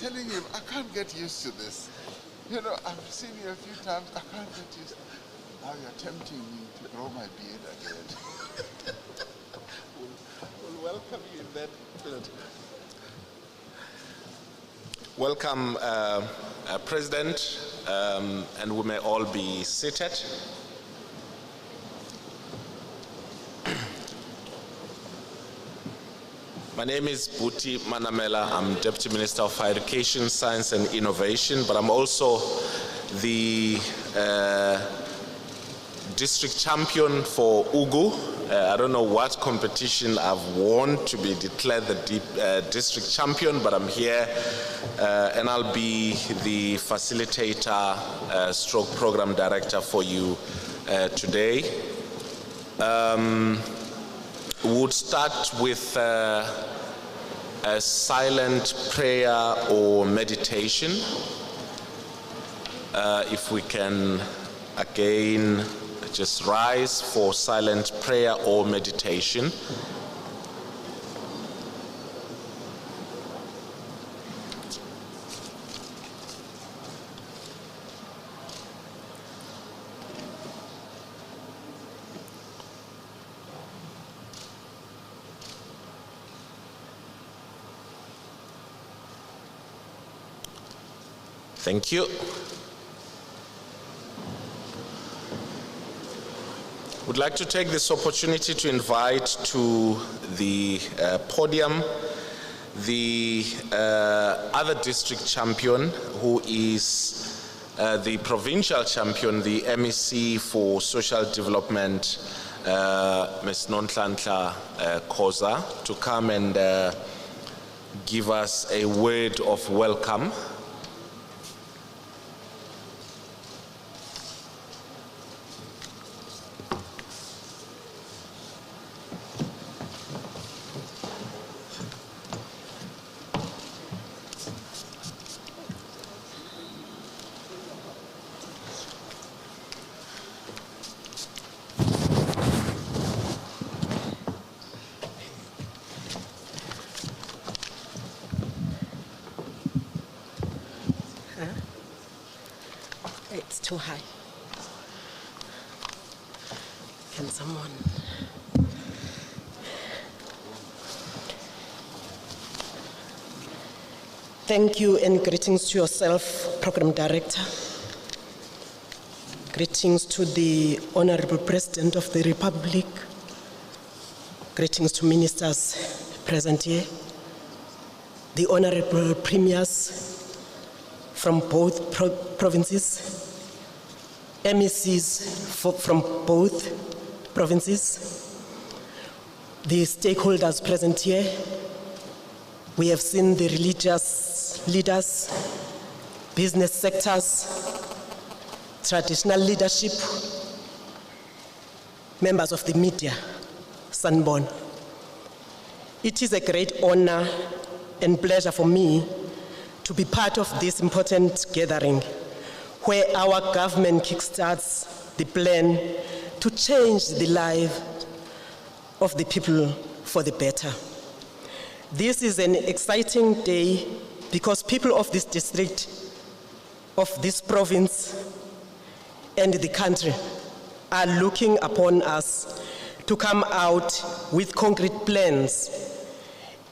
telling him, I can't get used to this. You know, I've seen you a few times, I can't get used to it. Now you're tempting me to grow my beard again. we'll welcome you in that minute. Welcome, President, and we may all be seated. My name is Buti Manamela. I'm Deputy Minister of Higher Education, Science and Innovation, but I'm also the district champion for Ugu. I don't know what competition I've won to be declared the district champion, but I'm here and I'll be the facilitator stroke program director for you today. We'll start with a silent prayer or meditation. If we can again just rise for silent prayer or meditation. Thank you. Would like to take this opportunity to invite to the podium the other district champion, who is the provincial champion, the MEC for Social Development, Ms. Nonhlanhla Khoza, to come and give us a word of welcome. It's too high. Can someone? Thank you and greetings to yourself, Program Director. Greetings to the Honorable President of the Republic. Greetings to ministers present here. The Honorable Premiers from both provinces. MECs from both provinces, the stakeholders present here. We have seen the religious leaders, business sectors, traditional leadership, members of the media, Sanborn. It is a great honor and pleasure for me to be part of this important gathering, where our government kickstarts the plan to change the life of the people for the better. This is an exciting day because people of this district, of this province, and the country are looking upon us to come out with concrete plans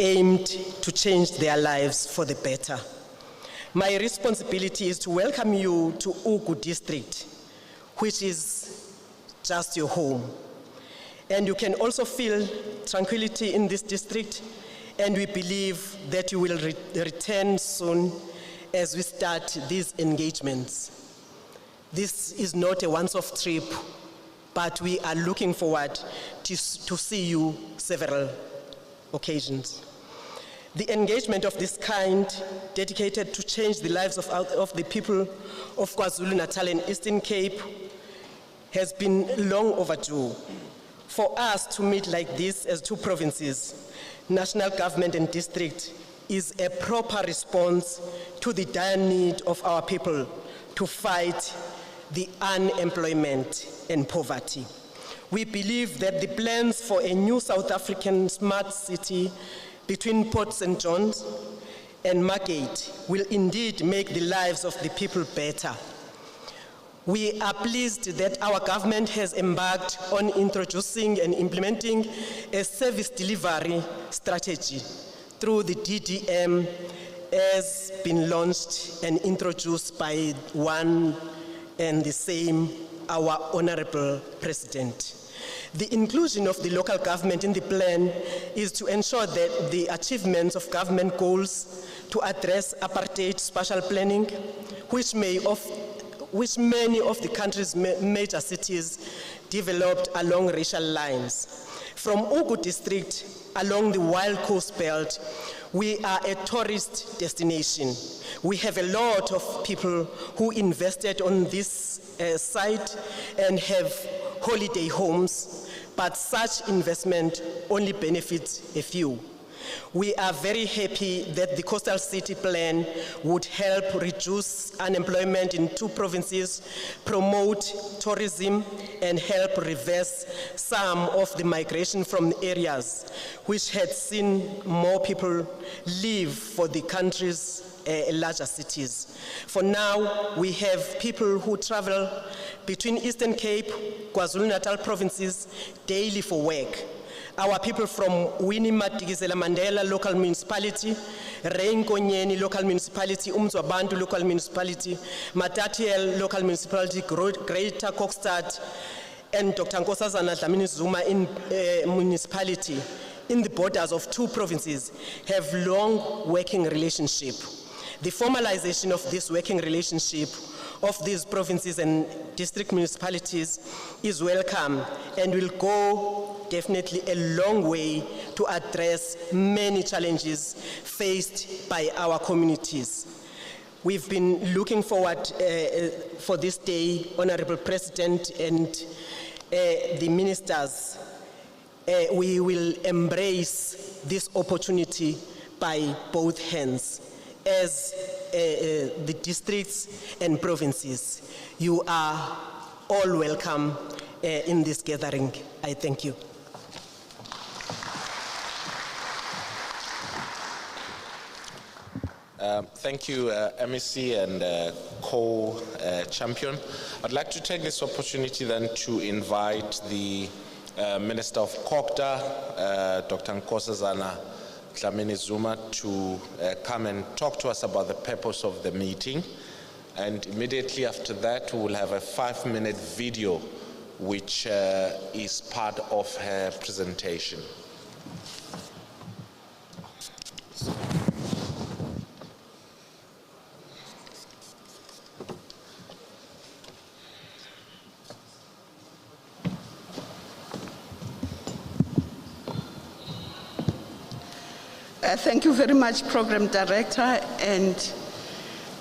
aimed to change their lives for the better. My responsibility is to welcome you to Ugu District, which is just your home. And you can also feel tranquility in this district, and we believe that you will return soon as we start these engagements. This is not a once-off trip, but we are looking forward to see you several occasions. The engagement of this kind, dedicated to change the lives of the people of KwaZulu-Natal and Eastern Cape, has been long overdue. For us to meet like this as two provinces, national government and district, is a proper response to the dire need of our people to fight the unemployment and poverty. We believe that the plans for a new South African smart city between Port St. John's and market will indeed make the lives of the people better. We are pleased that our government has embarked on introducing and implementing a service delivery strategy through the DDM has been launched and introduced by one and the same, our Honorable President. The inclusion of the local government in the plan is to ensure that the achievements of government goals to address apartheid spatial planning, which many of the country's major cities developed along racial lines. From Ugu district along the Wild Coast Belt, we are a tourist destination. We have a lot of people who invested on this site and have holiday homes, but such investment only benefits a few. We are very happy that the Coastal City Plan would help reduce unemployment in 2 provinces, promote tourism, and help reverse some of the migration from areas which had seen more people leave for the country's larger cities. For now, we have people who travel between Eastern Cape, KwaZulu-Natal provinces daily for work. Our people from Winnie Madikizela Mandela local municipality, Rain Konyeni local municipality, Umzwabantu local municipality, Matatiel local municipality, Greater Kokstad, and Dr. Nkosazana Dlamini Zuma in municipality, in the borders of 2 provinces, have long working relationship. The formalization of this working relationship of these provinces and district municipalities is welcome and will go definitely a long way to address many challenges faced by our communities. We've been looking forward for this day, Honorable President and the ministers. We will embrace this opportunity by both hands. As the districts and provinces, you are all welcome in this gathering. I thank you. Thank you, MEC and co-champion. I'd like to take this opportunity then to invite the Minister of COGTA, Dr. Nkosazana Dlamini Zuma, to come and talk to us about the purpose of the meeting. And immediately after that, we will have a 5-minute video which is part of her presentation. Thank you very much, Program Director and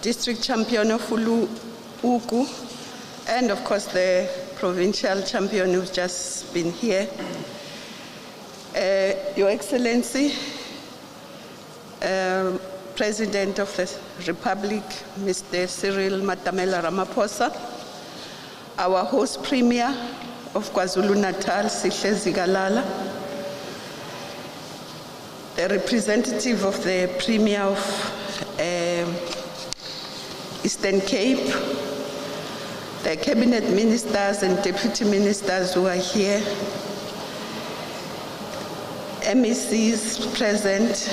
District Champion of Ugu, and of course the Provincial Champion who's just been here. Your Excellency, President of the Republic, Mr. Cyril Matamela Ramaphosa, our host Premier of KwaZulu-Natal, Sihle Zikalala, the representative of the Premier of Eastern Cape, the Cabinet Ministers and Deputy Ministers who are here, MECs present,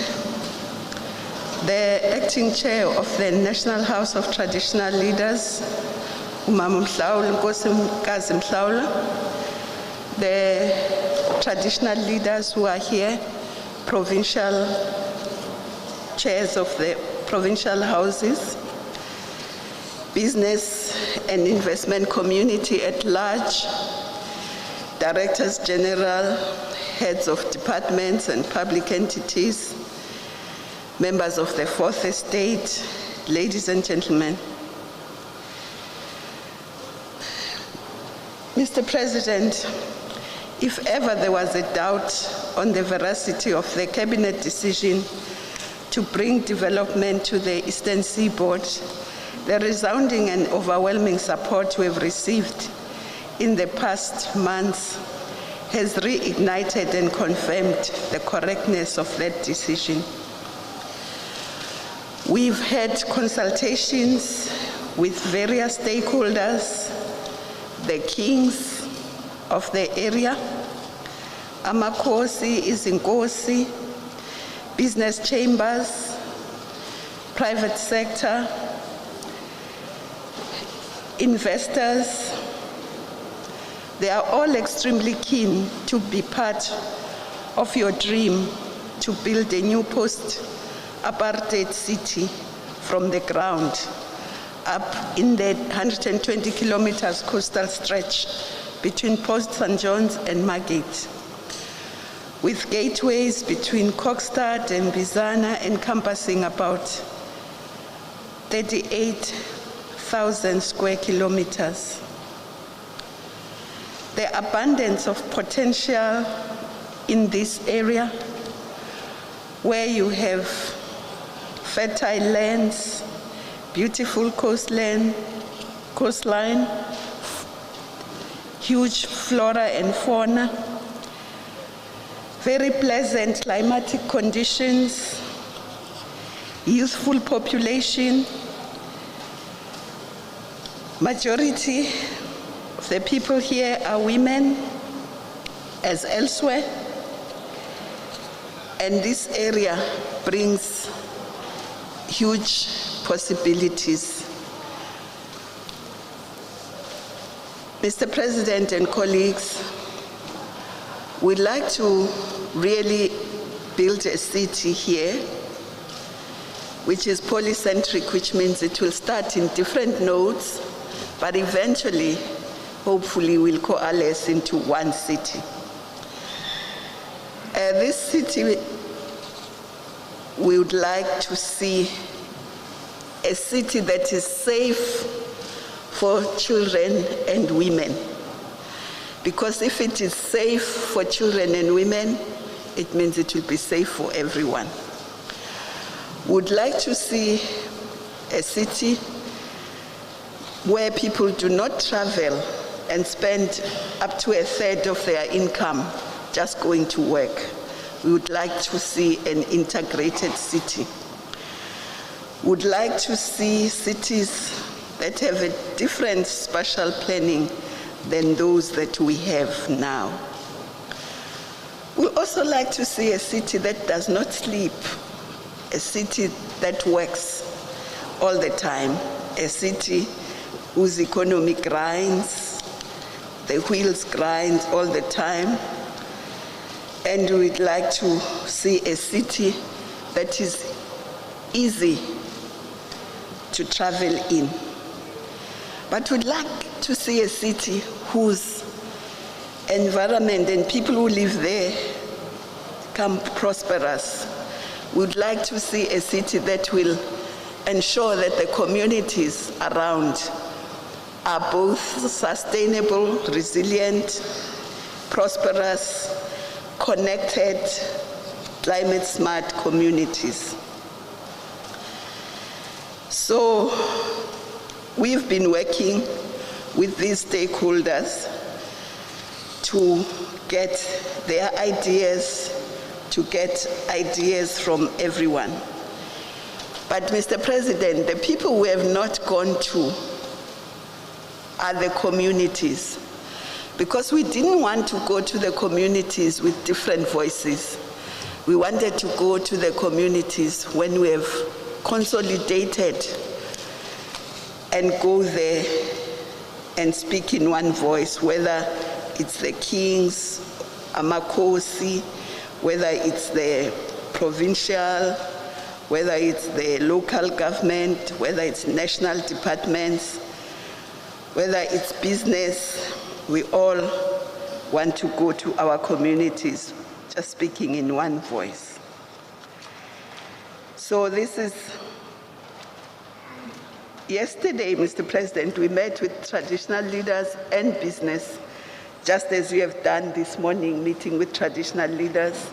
the Acting Chair of the National House of Traditional Leaders, Umama Mhlawula, Nkosi Mhlawula, the traditional leaders who are here, provincial chairs of the provincial houses, business and investment community at large, directors general, heads of departments and public entities, members of the Fourth Estate, ladies and gentlemen. Mr. President, if ever there was a doubt on the veracity of the Cabinet decision to bring development to the Eastern Seaboard, the resounding and overwhelming support we have received in the past months has reignited and confirmed the correctness of that decision. We've had consultations with various stakeholders, the kings of the area, Amakhosi, Izinkosi, business chambers, private sector, investors. They are all extremely keen to be part of your dream to build a new post-apartheid city from the ground up in the 120 kilometers coastal stretch between Port St. John's and Margate, with gateways between Kokstad and Bizana encompassing about 38,000 square kilometers. The abundance of potential in this area, where you have fertile lands, beautiful coastline, huge flora and fauna, very pleasant climatic conditions, youthful population. Majority of the people here are women, as elsewhere, and this area brings huge possibilities. Mr. President and colleagues, we'd like to really build a city here which is polycentric, which means it will start in different nodes, but eventually, hopefully, will coalesce into one city. This city, we would like to see a city that is safe for children and women. Because if it is safe for children and women, it means it will be safe for everyone. Would like to see a city where people do not travel and spend up to 1/3 of their income just going to work. We would like to see an integrated city. Would like to see cities that have a different spatial planning than those that we have now. We also like to see a city that does not sleep, a city that works all the time, a city whose economy grinds, the wheels grind all the time, and we'd like to see a city that is easy to travel in. But we'd like to see a city whose environment and people who live there become prosperous. We'd like to see a city that will ensure that the communities around are both sustainable, resilient, prosperous, connected, climate-smart communities. So we've been working with these stakeholders to get their ideas, to get ideas from everyone. But Mr. President, the people we have not gone to are the communities, because we didn't want to go to the communities with different voices. We wanted to go to the communities when we have consolidated and go there and speak in one voice, whether it's the kings, Amakhosi, whether it's the provincial, whether it's the local government, whether it's national departments, whether it's business. We all want to go to our communities, just speaking in one voice. So this is, yesterday, Mr. President, we met with traditional leaders and business, just as we have done this morning, meeting with traditional leaders,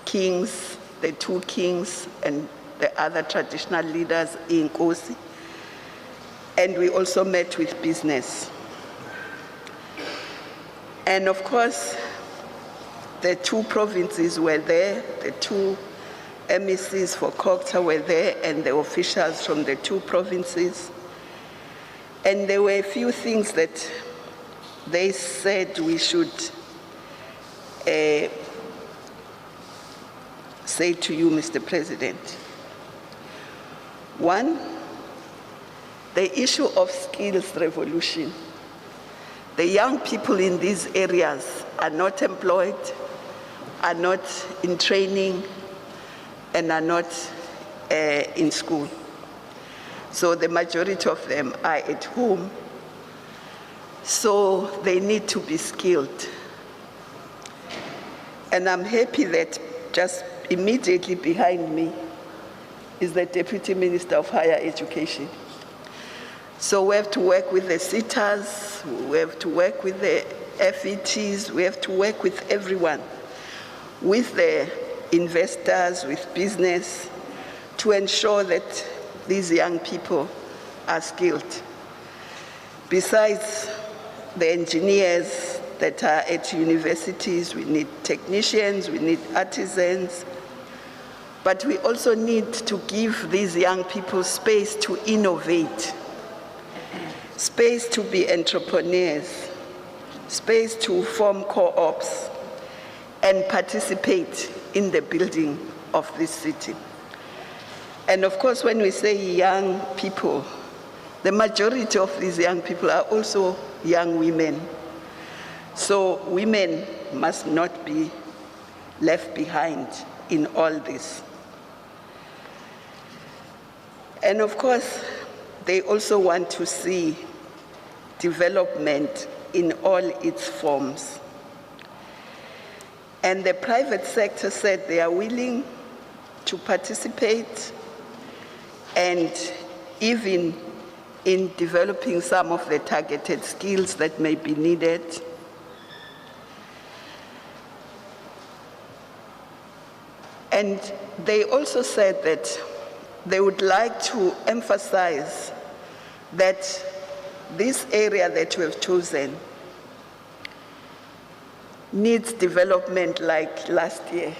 kings, the two kings, and the other traditional leaders in Nkosi. And we also met with business. And of course, the two provinces were there, the two MECs for COGTA were there and the officials from the 2 provinces. And there were a few things that they said we should say to you, Mr. President. One, the issue of skills revolution. The young people in these areas are not employed, are not in training, and are not in school. So the majority of them are at home. So they need to be skilled. And I'm happy that just immediately behind me is the Deputy Minister of Higher Education. So we have to work with the SETAs, we have to work with the FETs, we have to work with everyone, with the investors, with business, to ensure that these young people are skilled. Besides the engineers that are at universities, we need technicians, we need artisans, but we also need to give these young people space to innovate, space to be entrepreneurs, space to form co-ops and participate in the building of this city. And of course, when we say young people, the majority of these young people are also young women. So women must not be left behind in all this. And of course, they also want to see development in all its forms. And the private sector said they are willing to participate and even in developing some of the targeted skills that may be needed. And they also said that they would like to emphasize that this area that we have chosen needs development like last year,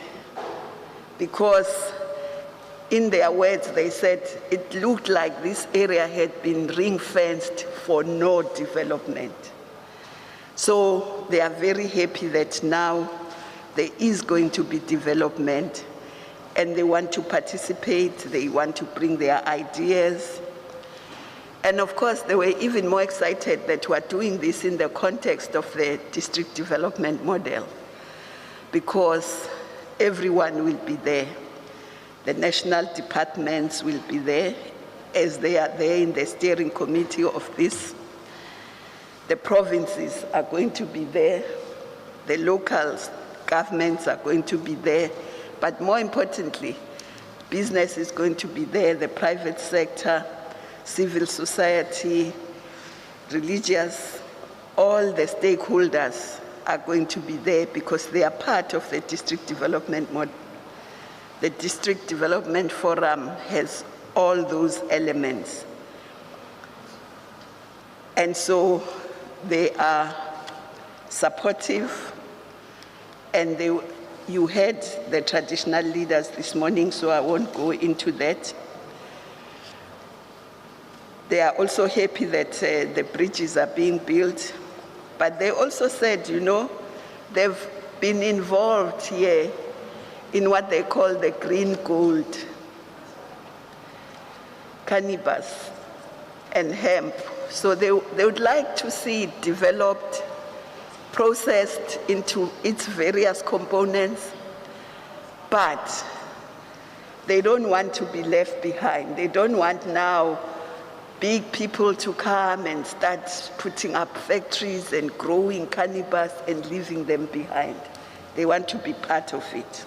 because in their words, they said it looked like this area had been ring-fenced for no development. So they are very happy that now there is going to be development, and they want to participate, they want to bring their ideas. And of course, they were even more excited that we're doing this in the context of the district development model, because everyone will be there. The national departments will be there, as they are there in the steering committee of this. The provinces are going to be there. The local governments are going to be there. But more importantly, business is going to be there, the private sector, civil society, religious, all the stakeholders are going to be there because they are part of the district development model. The District Development Forum has all those elements. And so they are supportive, and you heard the traditional leaders this morning, so I won't go into that. They are also happy that the bridges are being built, but they also said, you know, they've been involved here in what they call the green gold, cannabis and hemp. So they would like to see it developed, processed into its various components, but they don't want to be left behind. They don't want now big people to come and start putting up factories and growing cannabis and leaving them behind. They want to be part of it.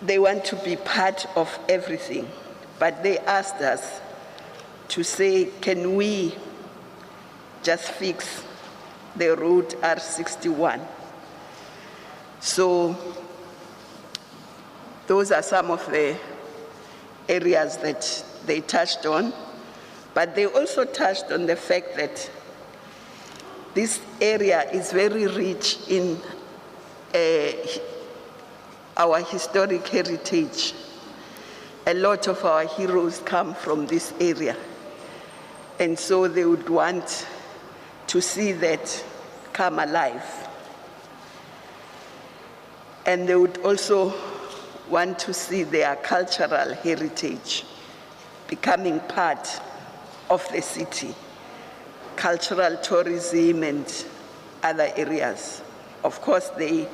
They want to be part of everything, but they asked us to say, can we just fix the road R61? So those are some of the areas that they touched on, but they also touched on the fact that this area is very rich in our historic heritage. A lot of our heroes come from this area, and so they would want to see that come alive. And they would also want to see their cultural heritage becoming part of the city, cultural tourism and other areas. Of course, they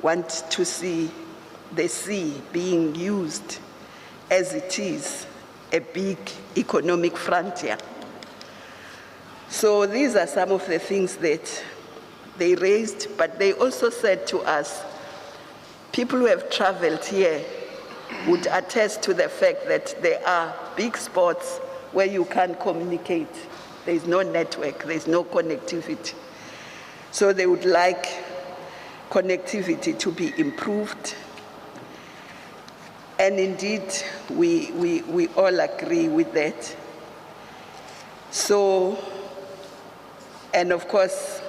want to see the sea being used as it is, a big economic frontier. So these are some of the things that they raised, but they also said to us, people who have traveled here would attest to the fact that there are big spots where you can't communicate. There's no network, there's no connectivity. So they would like connectivity to be improved. And indeed, we all agree with that. So, and of course,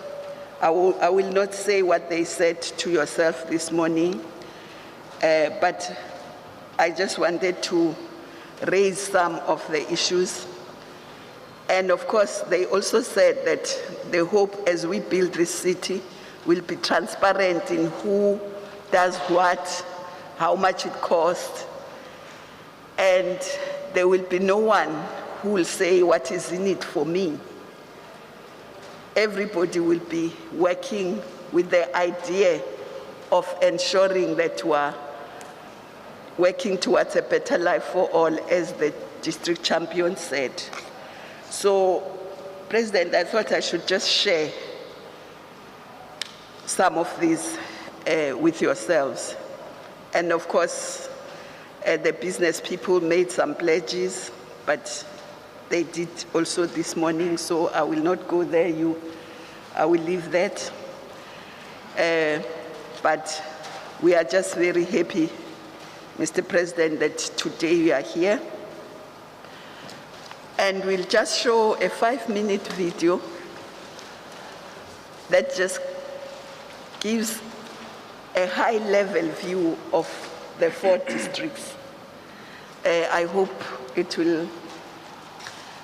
I will not say what they said to yourself this morning, but I just wanted to raise some of the issues. And of course, they also said that they hope as we build this city, we'll be transparent in who does what, how much it costs, and there will be no one who will say what is in it for me. Everybody will be working with the idea of ensuring that we're working towards a better life for all, as the district champion said. So, President, I thought I should just share some of these with yourselves. And of course, the business people made some pledges, but they did also this morning, so I will not go there. I will leave that. But we are just very happy, Mr. President, that today you are here. And we'll just show a 5-minute video that just gives a high-level view of the 4 districts. I hope it will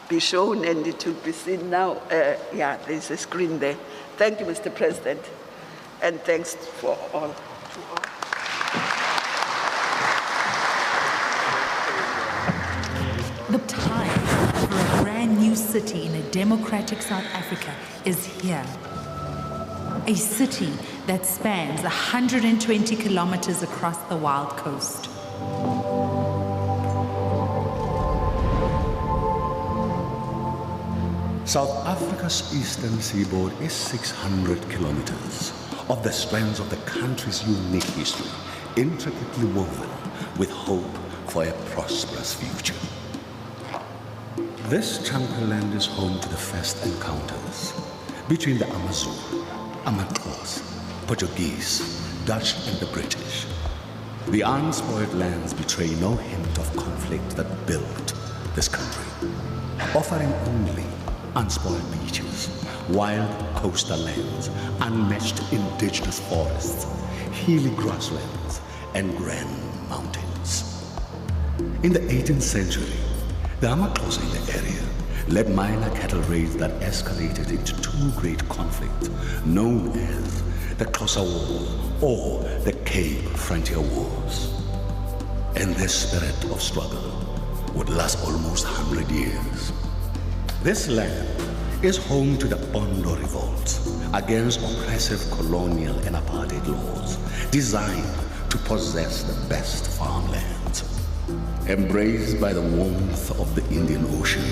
be shown and it will be seen now. Yeah, there's a screen there. Thank you, Mr. President, and thanks for all. The time for a brand new city in a democratic South Africa is here. A city that spans 120 kilometers across the Wild Coast. South Africa's eastern seaboard is 600 kilometers of the strands of the country's unique history, intricately woven with hope for a prosperous future. This tranquil land is home to the first encounters between the Amazulu, Amaxhosa, Portuguese, Dutch and the British. The unspoiled lands betray no hint of conflict that built this country, offering only unspoiled beaches, wild coastal lands, unmatched indigenous forests, hilly grasslands, and grand mountains. In the 18th century, the Amaxhosa in the area led minor cattle raids that escalated into 2 great conflicts known as the Xhosa War or the Cape Frontier Wars. And this spirit of struggle would last almost 100 years. This land is home to the Bondo revolts against oppressive colonial and apartheid laws designed to possess the best farmlands. Embraced by the warmth of the Indian Ocean,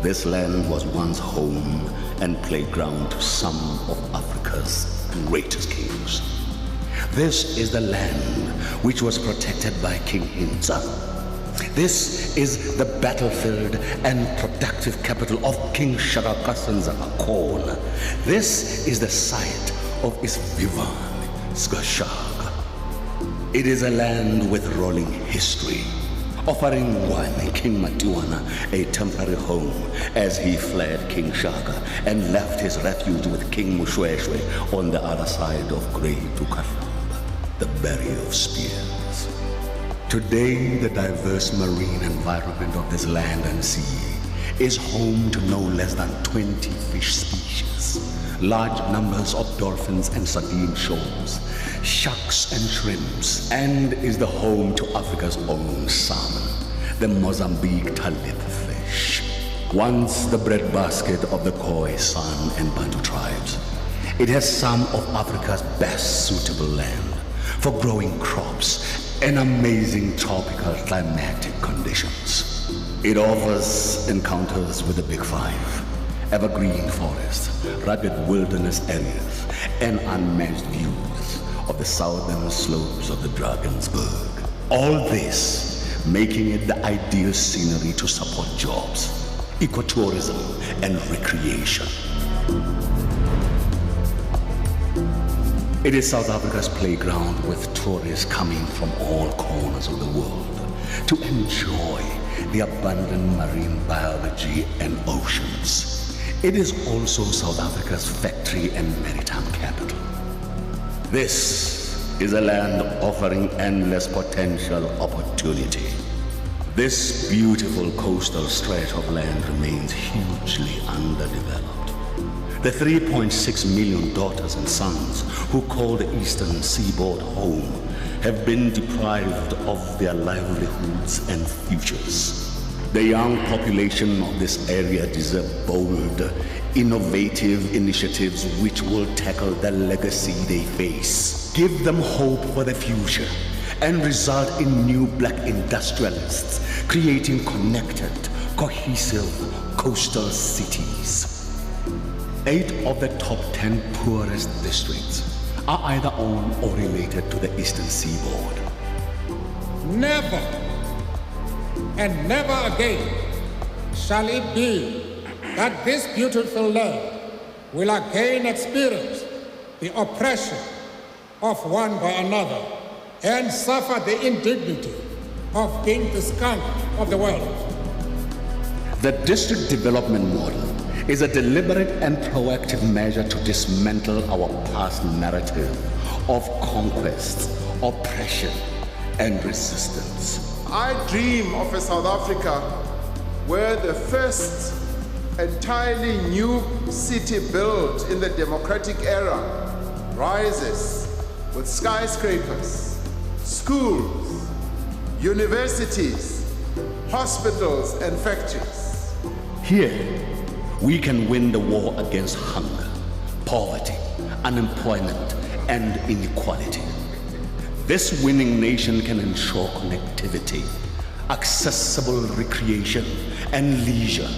this land was once home and playground to some of Africa's greatest kings. This is the land which was protected by King Hintsa. This is the battlefield and productive capital of King Shaka Kasan's Akon. This is the site of Isvivan Skashaka. It is a land with rolling history, offering one King Matiwana a temporary home as he fled King Shaka and left his refuge with King Mushweshwe on the other side of Great Ukafamba. the barrier of spears. Today, the diverse marine environment of this land and sea is home to no less than 20 fish species, large numbers of dolphins and sardine shoals, sharks and shrimps, and is the home to Africa's own salmon, the Mozambique talip fish. Once the breadbasket of the Khoi, San, and Bantu tribes, it has some of Africa's best suitable land for growing crops and amazing tropical climatic conditions. It offers encounters with the Big Five, evergreen forests, rugged wilderness areas, and unmatched views of the southern slopes of the Drakensberg. All this making it the ideal scenery to support jobs, ecotourism, and recreation. It is South Africa's playground with tourists coming from all corners of the world to enjoy the abundant marine biology and oceans. It is also South Africa's factory and maritime capital. This is a land offering endless potential opportunity. This beautiful coastal stretch of land remains hugely underdeveloped. The 3.6 million daughters and sons who call the Eastern Seaboard home have been deprived of their livelihoods and futures. The young population of this area deserve bold, innovative initiatives which will tackle the legacy they face, give them hope for the future, and result in new black industrialists creating connected, cohesive coastal cities. 8 of the top 10 poorest districts are either owned or related to the Eastern Seaboard. Never and never again shall it be that this beautiful land will again experience the oppression of one by another and suffer the indignity of being the skunk of the world. The district development model is a deliberate and proactive measure to dismantle our past narrative of conquest, oppression, and resistance. I dream of a South Africa where the first entirely new city built in the democratic era rises with skyscrapers, schools, universities, hospitals, and factories. Here, we can win the war against hunger, poverty, unemployment, and inequality. This winning nation can ensure connectivity, accessible recreation, and leisure.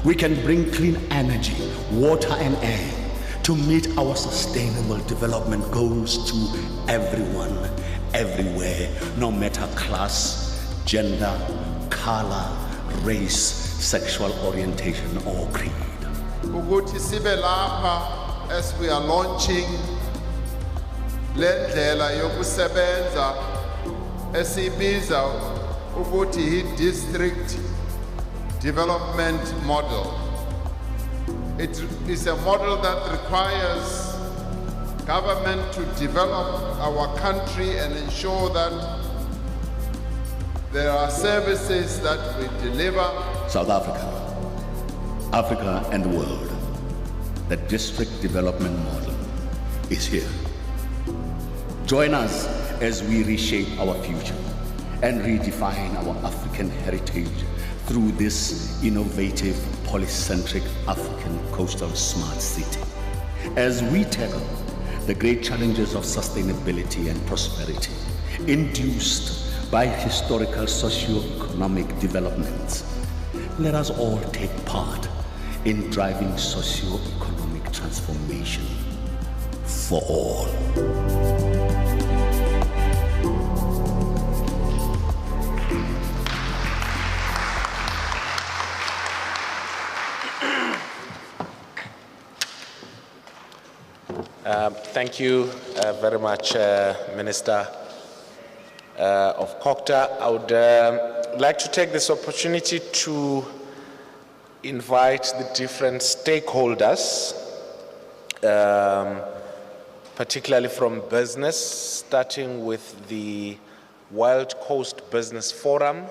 We can bring clean energy, water, and air to meet our sustainable development goals to everyone, everywhere, no matter class, gender, color, race, sexual orientation, or creed. Ukuthi sibe lapha as we are launching lendlela yokusebenza esibiza ukuthi district development model. It is a model that requires government to develop our country and ensure that there are services that we deliver. South Africa, Africa and the world, the district development model is here. Join us as we reshape our future and redefine our African heritage through this innovative, polycentric African coastal smart city. As we tackle the great challenges of sustainability and prosperity induced by historical socio-economic developments, let us all take part in driving socio-economic transformation for all. Thank you very much, Minister of COCTA. I would like to take this opportunity to invite the different stakeholders, particularly from business, starting with the Wild Coast Business Forum.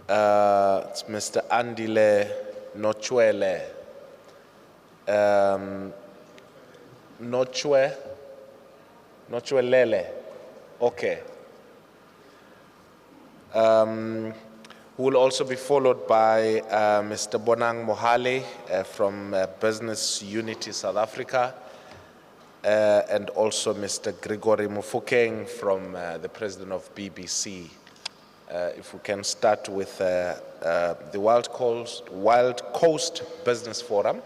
It's Mr. Andile Nochwele. Nochwelele. Okay. Who will also be followed by Mr. Bonang Mohale from Business Unity South Africa, and also Mr. Gregory Mufokeng from the president of BBC. If we can start with the Wild Coast Business Forum.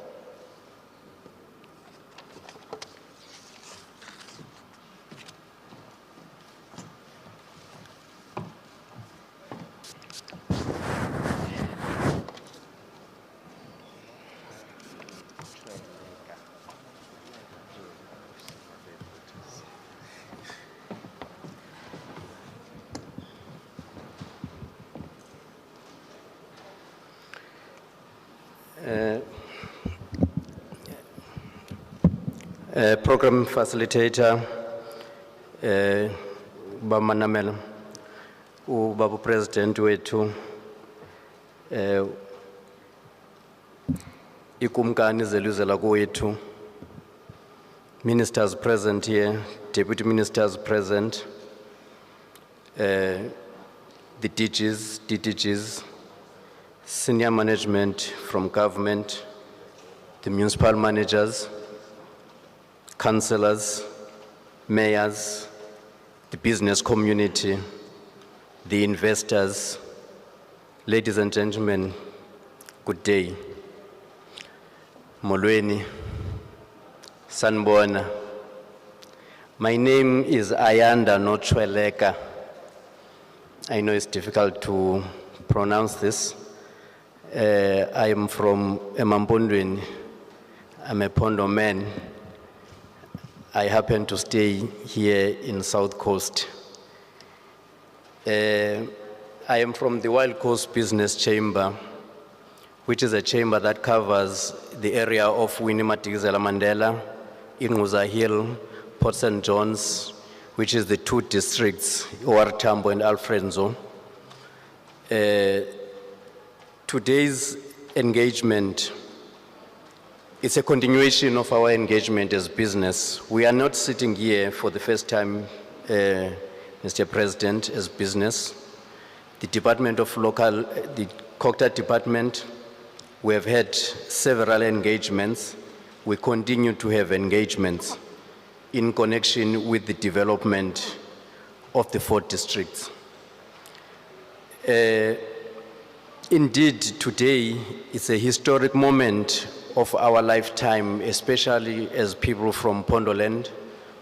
Program facilitator, Bamanamela, Babu President wetu, Ikumkani zeluzela wetu, ministers present here, deputy ministers present, the DGs, DDGs, senior management from government, the municipal managers, councillors, mayors, the business community, the investors. Ladies and gentlemen, good day. Molweni, Sanbona. My name is Ayanda Nochweleka. I know it's difficult to pronounce this. I am from Emampondweni. I'm a Pondo man. I happen to stay here in South Coast. I am from the Wild Coast Business Chamber, which is a chamber that covers the area of Winnie Madikizela Mandela, Inguza Hill, Port St. John's, which is the two districts, OR Tambo and Alfred Nzo. Today's engagement, it's a continuation of our engagement as business. We are not sitting here for the first time, Mr. President, as business. The Department of Local, the COCTA Department, we have had several engagements. We continue to have engagements in connection with the development of the 4 districts. Indeed, today is a historic moment of our lifetime, especially as people from Pondoland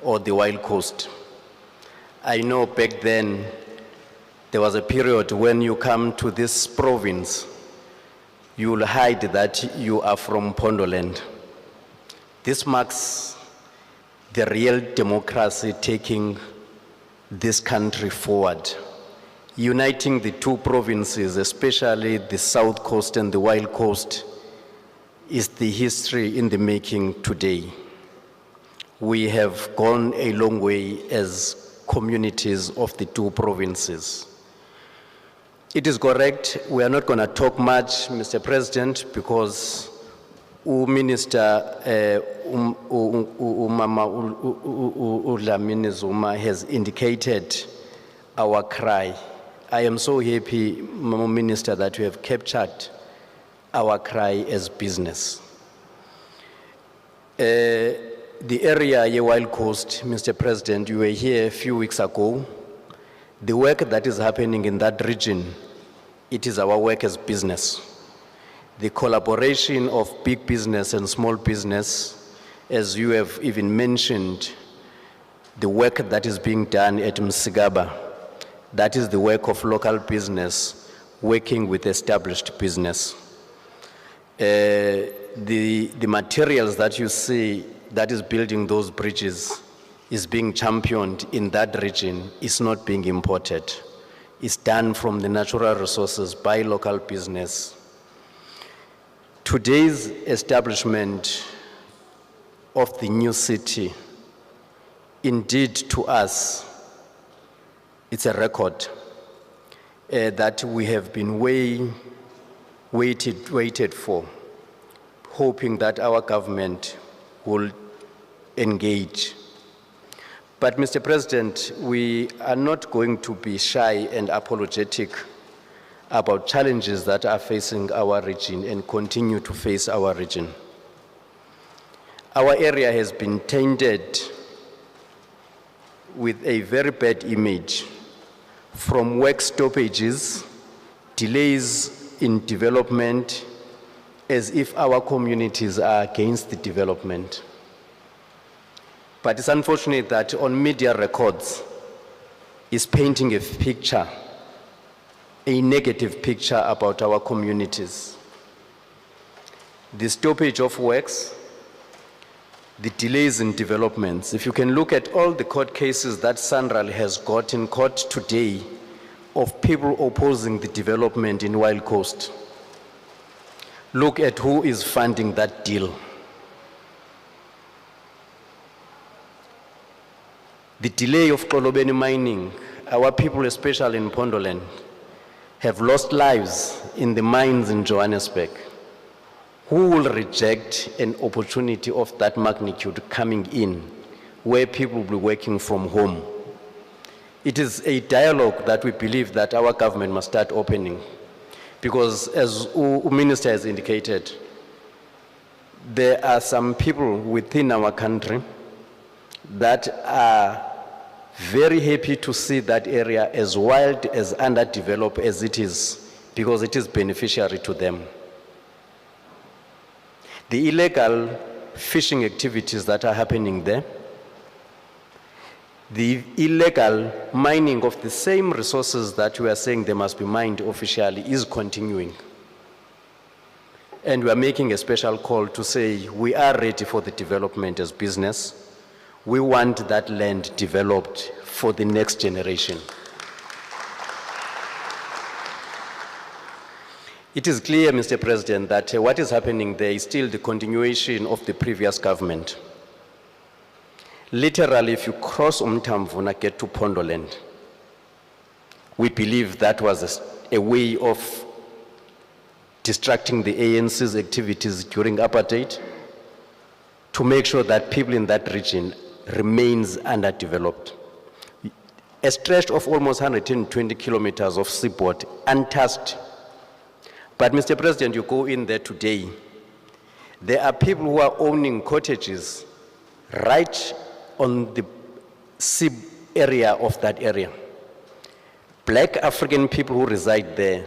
or the Wild Coast. I know back then there was a period when you come to this province, you will hide that you are from Pondoland. This marks the real democracy taking this country forward. Uniting the 2 provinces, especially the South Coast and the Wild Coast, is the history in the making today. We have gone a long way as communities of the 2 provinces. It is correct, we are not going to talk much, Mr. President, because Minister Umama Udlamini Zuma has indicated our cry. I am so happy, Minister, that you have captured our cry as business. The area, Wild Coast, Mr. President, you were here a few weeks ago. The work that is happening in that region, it is our work as business. The collaboration of big business and small business, as you have even mentioned, the work that is being done at Msigaba, that is the work of local business working with established business. The materials that you see that is building those bridges is being championed in that region, is not being imported. It's done from the natural resources by local business. Today's establishment of the new city Indeed, to us, it's a record that we have been waited for, hoping that our government will engage. But Mr. President, we are not going to be shy and apologetic about challenges that are facing our region and continue to face our region. Our area has been tainted with a very bad image, from work stoppages, delays in development, as if our communities are against the development. But it's unfortunate that on media records is painting a picture, a negative picture about our communities. The stoppage of works, the delays in developments. If you can look at all the court cases that Sanral has got in court today of people opposing the development in Wild Coast, look at who is funding that deal. The delay of Kolobeni mining, our people, especially in Pondoland, have lost lives in the mines in Johannesburg. Who will reject an opportunity of that magnitude coming in, where people will be working from home? It is a dialogue that we believe that our government must start opening, because as the Minister has indicated, there are some people within our country that are very happy to see that area as wild, as underdeveloped as it is, because it is beneficiary to them. The illegal fishing activities that are happening there, the illegal mining of the same resources that we are saying they must be mined officially is continuing. And we are making a special call to say we are ready for the development as business. We want that land developed for the next generation. It is clear, Mr. President, that what is happening there is still the continuation of the previous government. Literally, if you cross Umtamvuna, get to Pondoland, we believe that was a way of distracting the ANC's activities during apartheid to make sure that people in that region remains underdeveloped. A stretch of almost 120 kilometers of seaboard, untouched. But Mr. President, you go in there today, there are people who are owning cottages right on the sea area of that area. Black African people who reside there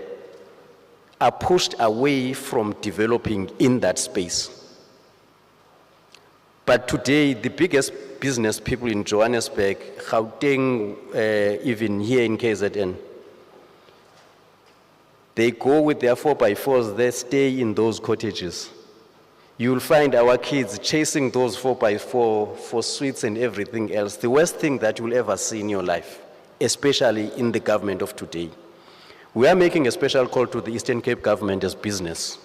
are pushed away from developing in that space. But today, the biggest business people in Johannesburg, Gauteng, even here in KZN, they go with their 4x4s, they stay in those cottages. You'll find our kids chasing those 4x4 for sweets and everything else. The worst thing that you'll ever see in your life, especially in the government of today. We are making a special call to the Eastern Cape government as business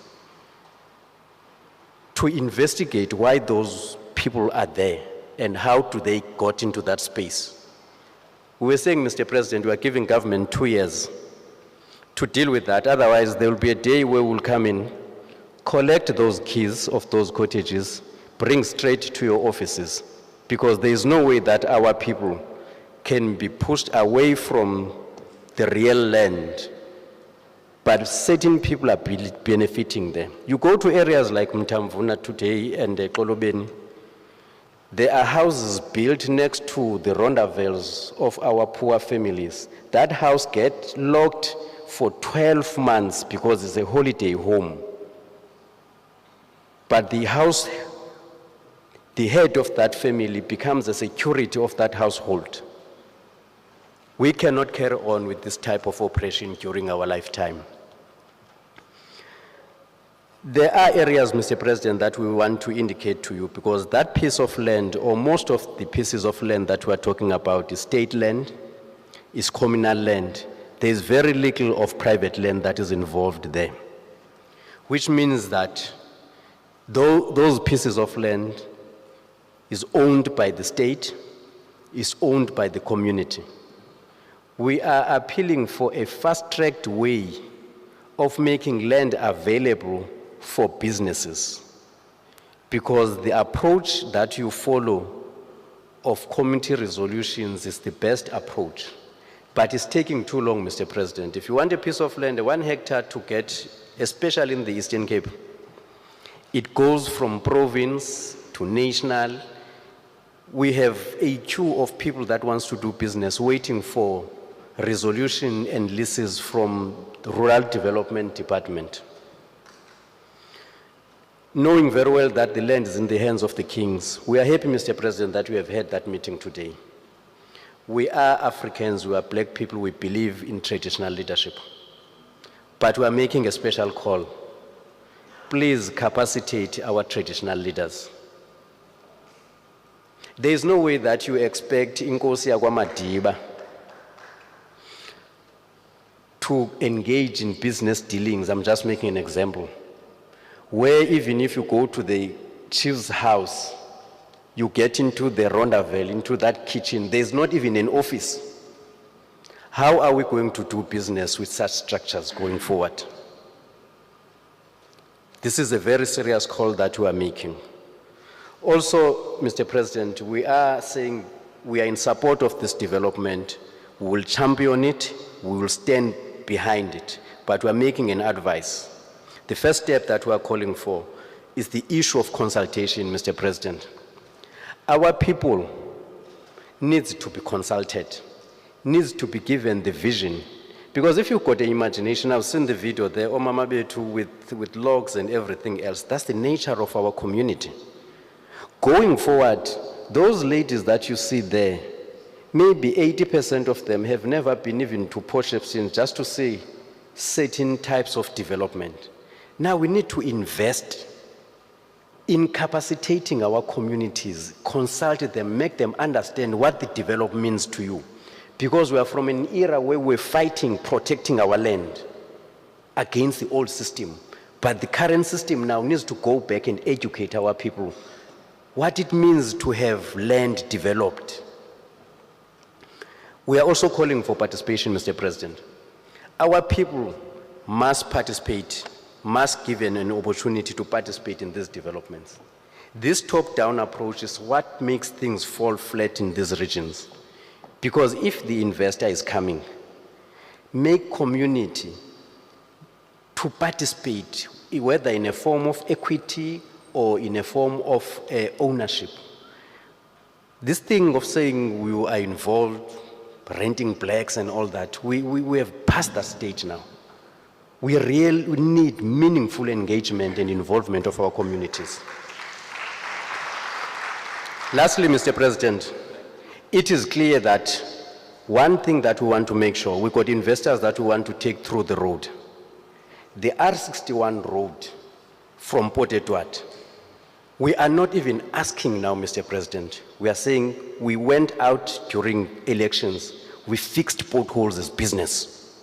to investigate why those people are there and how do they got into that space. We were saying, Mr. President, we are giving government 2 years to deal with that. Otherwise, there will be a day where we'll come in, collect those keys of those cottages, bring straight to your offices, because there is no way that our people can be pushed away from the real land, but certain people are benefiting there. You go to areas like Mtamvuna today and Kolobeni, there are houses built next to the rondavels of our poor families. That house gets locked for 12 months because it's a holiday home. But the house, the head of that family becomes the security of that household. We cannot carry on with this type of operation during our lifetime. There are areas, Mr. President, that we want to indicate to you, because that piece of land, or most of the pieces of land that we're talking about, is state land, is communal land. There's very little of private land that is involved there, which means that those pieces of land is owned by the state, is owned by the community. We are appealing for a fast-tracked way of making land available for businesses, because the approach that you follow of community resolutions is the best approach. But it's taking too long, Mr. President. If you want a piece of land, 1 hectare to get, especially in the Eastern Cape, it goes from province to national. We have a queue of people that wants to do business waiting for resolution and leases from the Rural Development Department. Knowing very well that the land is in the hands of the kings, we are happy, Mr. President, that we have had that meeting today. We are Africans, we are black people, we believe in traditional leadership. But we are making a special call. Please capacitate our traditional leaders. There is no way that you expect Inkosi Agwamadiba to engage in business dealings. I'm just making an example, where even if you go to the chief's house, you get into the rondavel, into that kitchen, there's not even an office. How are we going to do business with such structures going forward? This is a very serious call that we are making. Also, Mr. President, we are saying we are in support of this development. We will champion it, we will stand behind it, but we are making an advice. The first step that we are calling for is the issue of consultation, Mr. President. Our people needs to be consulted, needs to be given the vision. Because if you've got the imagination, I've seen the video there, Omama Betu with logs and everything else, that's the nature of our community. Going forward, those ladies that you see there, maybe 80% of them have never been even to Port Shepstone just to see certain types of development. Now we need to invest in capacitating our communities, consult them, make them understand what the development means to you. Because we are from an era where we're fighting, protecting our land against the old system. But the current system now needs to go back and educate our people what it means to have land developed. We are also calling for participation, Mr. President. Our people must participate, must be given an opportunity to participate in these developments. This top-down approach is what makes things fall flat in these regions. Because if the investor is coming, make community to participate, whether in a form of equity or in a form of ownership. This thing of saying we are involved, renting blacks and all that, we have passed that stage now. We really need meaningful engagement and involvement of our communities. Lastly, Mr. President, it is clear that one thing that we want to make sure, we've got investors that we want to take through the road. The R61 road from Port Edward, we are not even asking now, Mr. President. We are saying we went out during elections, we fixed potholes as business.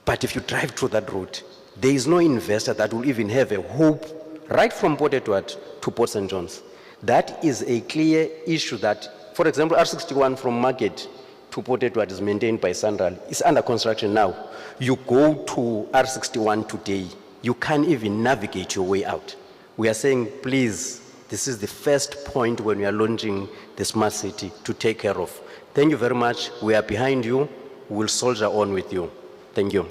But if you drive through that road, there is no investor that will even have a hope right from Port Edward to Port St. John's. That is a clear issue that, for example, R61 from Market to Port Edward is maintained by Sandral. It's under construction now. You go to R61 today, you can't even navigate your way out. We are saying, please, this is the first point when we are launching the smart city to take care of. Thank you very much. We are behind you. We'll soldier on with you. Thank you.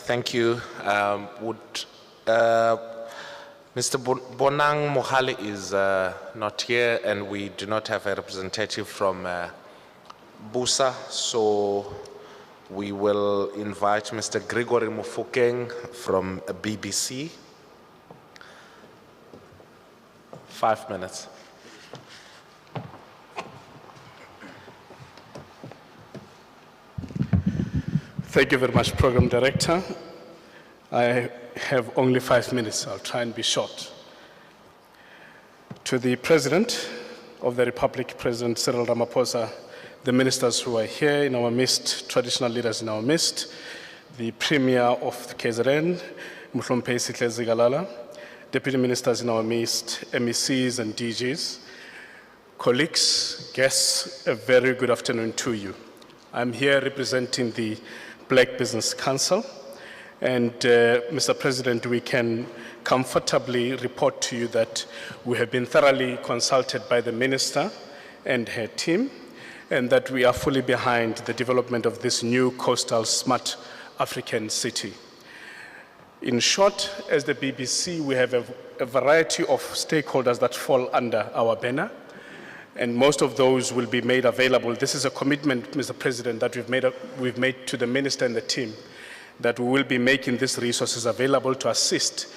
Thank you. Mr. Bonang Mohale is not here, and we do not have a representative from Busa, so we will invite Mr. Gregory Mufokeng from BBC. 5 minutes. Thank you very much, Program Director. I have only 5 minutes. I'll try and be short. To the President of the Republic, President Cyril Ramaphosa, the ministers who are here in our midst, traditional leaders in our midst, the Premier of KZN, Mhlomphei Sihle-Zikalala, Deputy Ministers in our midst, MECs and DGs, colleagues, guests, a very good afternoon to you. I'm here representing the Black Business Council, and Mr. President, we can comfortably report to you that we have been thoroughly consulted by the Minister and her team, and that we are fully behind the development of this new coastal smart African city. In short, as the BBC, we have a variety of stakeholders that fall under our banner, and most of those will be made available. This is a commitment, Mr. President, that we've made to the Minister and the team, that we will be making these resources available to assist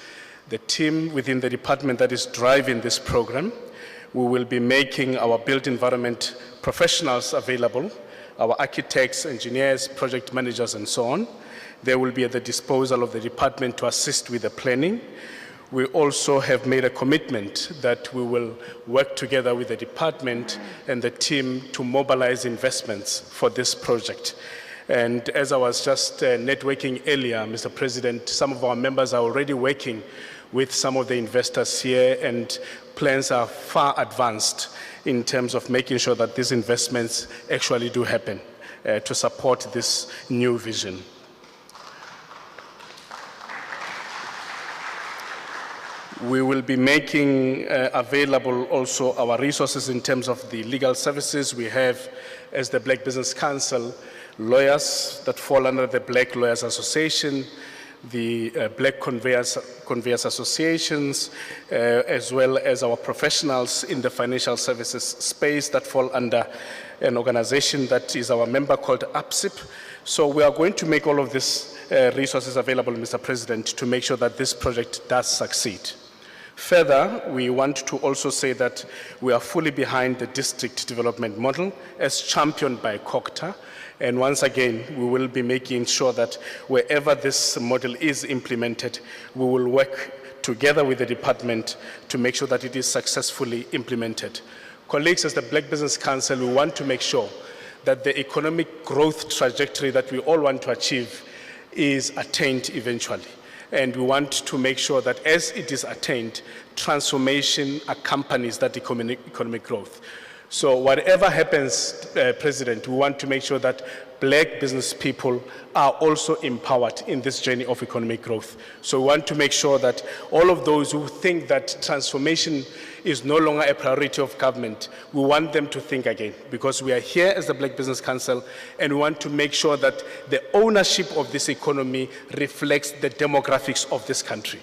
the team within the department that is driving this program. We will be making our built environment professionals available, our architects, engineers, project managers, and so on. They will be at the disposal of the department to assist with the planning. We also have made a commitment that we will work together with the department and the team to mobilize investments for this project. And as I was just networking earlier, Mr. President, some of our members are already working with some of the investors here, and plans are far advanced in terms of making sure that these investments actually do happen to support this new vision. We will be making available also our resources in terms of the legal services. We have, as the Black Business Council, lawyers that fall under the Black Lawyers Association, the Black Conveyors Associations, as well as our professionals in the financial services space that fall under an organization that is our member called APSIP. So we are going to make all of these resources available, Mr. President, to make sure that this project does succeed. Further, we want to also say that we are fully behind the district development model as championed by COCTA. And once again, we will be making sure that wherever this model is implemented, we will work together with the department to make sure that it is successfully implemented. Colleagues, as the Black Business Council, we want to make sure that the economic growth trajectory that we all want to achieve is attained eventually. And we want to make sure that as it is attained, transformation accompanies that economic growth. So whatever happens, President, we want to make sure that Black business people are also empowered in this journey of economic growth. So we want to make sure that all of those who think that transformation is no longer a priority of government, we want them to think again, because we are here as the Black Business Council, and we want to make sure that the ownership of this economy reflects the demographics of this country.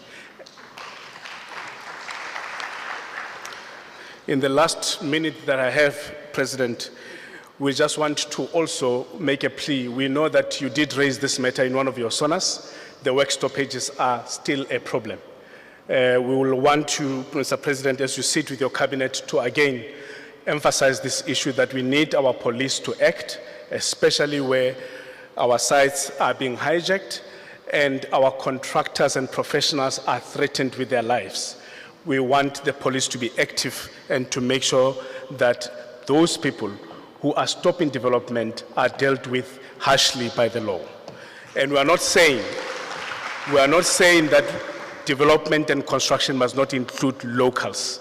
In the last minute that I have, President, we just want to also make a plea. We know that you did raise this matter in one of your sonas. The work stoppages are still a problem. We will want to, Mr. President, as you sit with your cabinet, to again emphasize this issue that we need our police to act, especially where our sites are being hijacked and our contractors and professionals are threatened with their lives. We want the police to be active and to make sure that those people who are stopping development are dealt with harshly by the law. And we are not saying that development and construction must not include locals.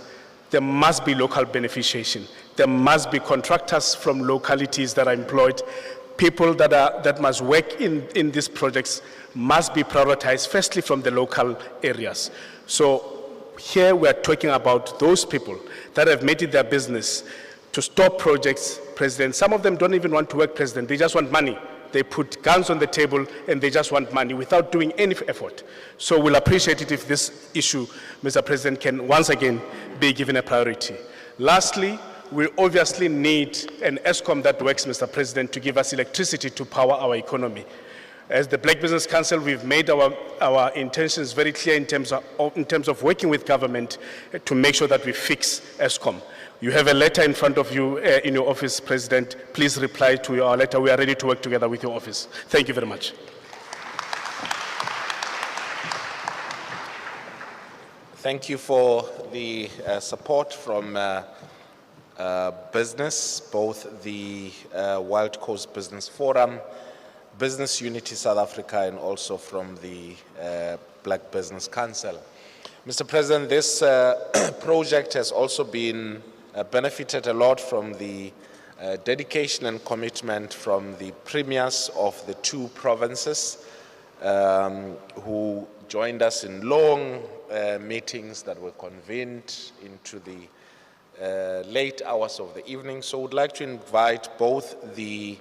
There must be local beneficiation. There must be contractors from localities that are employed. People that must work in these projects must be prioritized, firstly from the local areas. So here we are talking about those people that have made it their business to stop projects, President. Some of them don't even want to work, President. They just want money. They put guns on the table and they just want money without doing any effort. So we'll appreciate it if this issue, Mr. President, can once again be given a priority. Lastly, we obviously need an ESCOM that works, Mr. President, to give us electricity to power our economy. As the Black Business Council, we've made our intentions very clear in terms of working with government to make sure that we fix ESCOM. You have a letter in front of you in your office, President. Please reply to our letter. We are ready to work together with your office. Thank you very much. Thank you for the support from business, both the Wild Coast Business Forum, Business Unity South Africa, and also from the Black Business Council. Mr. President, this project has also been benefited a lot from the dedication and commitment from the premiers of the two provinces who joined us in long meetings that were convened into the late hours of the evening. So I would like to invite both the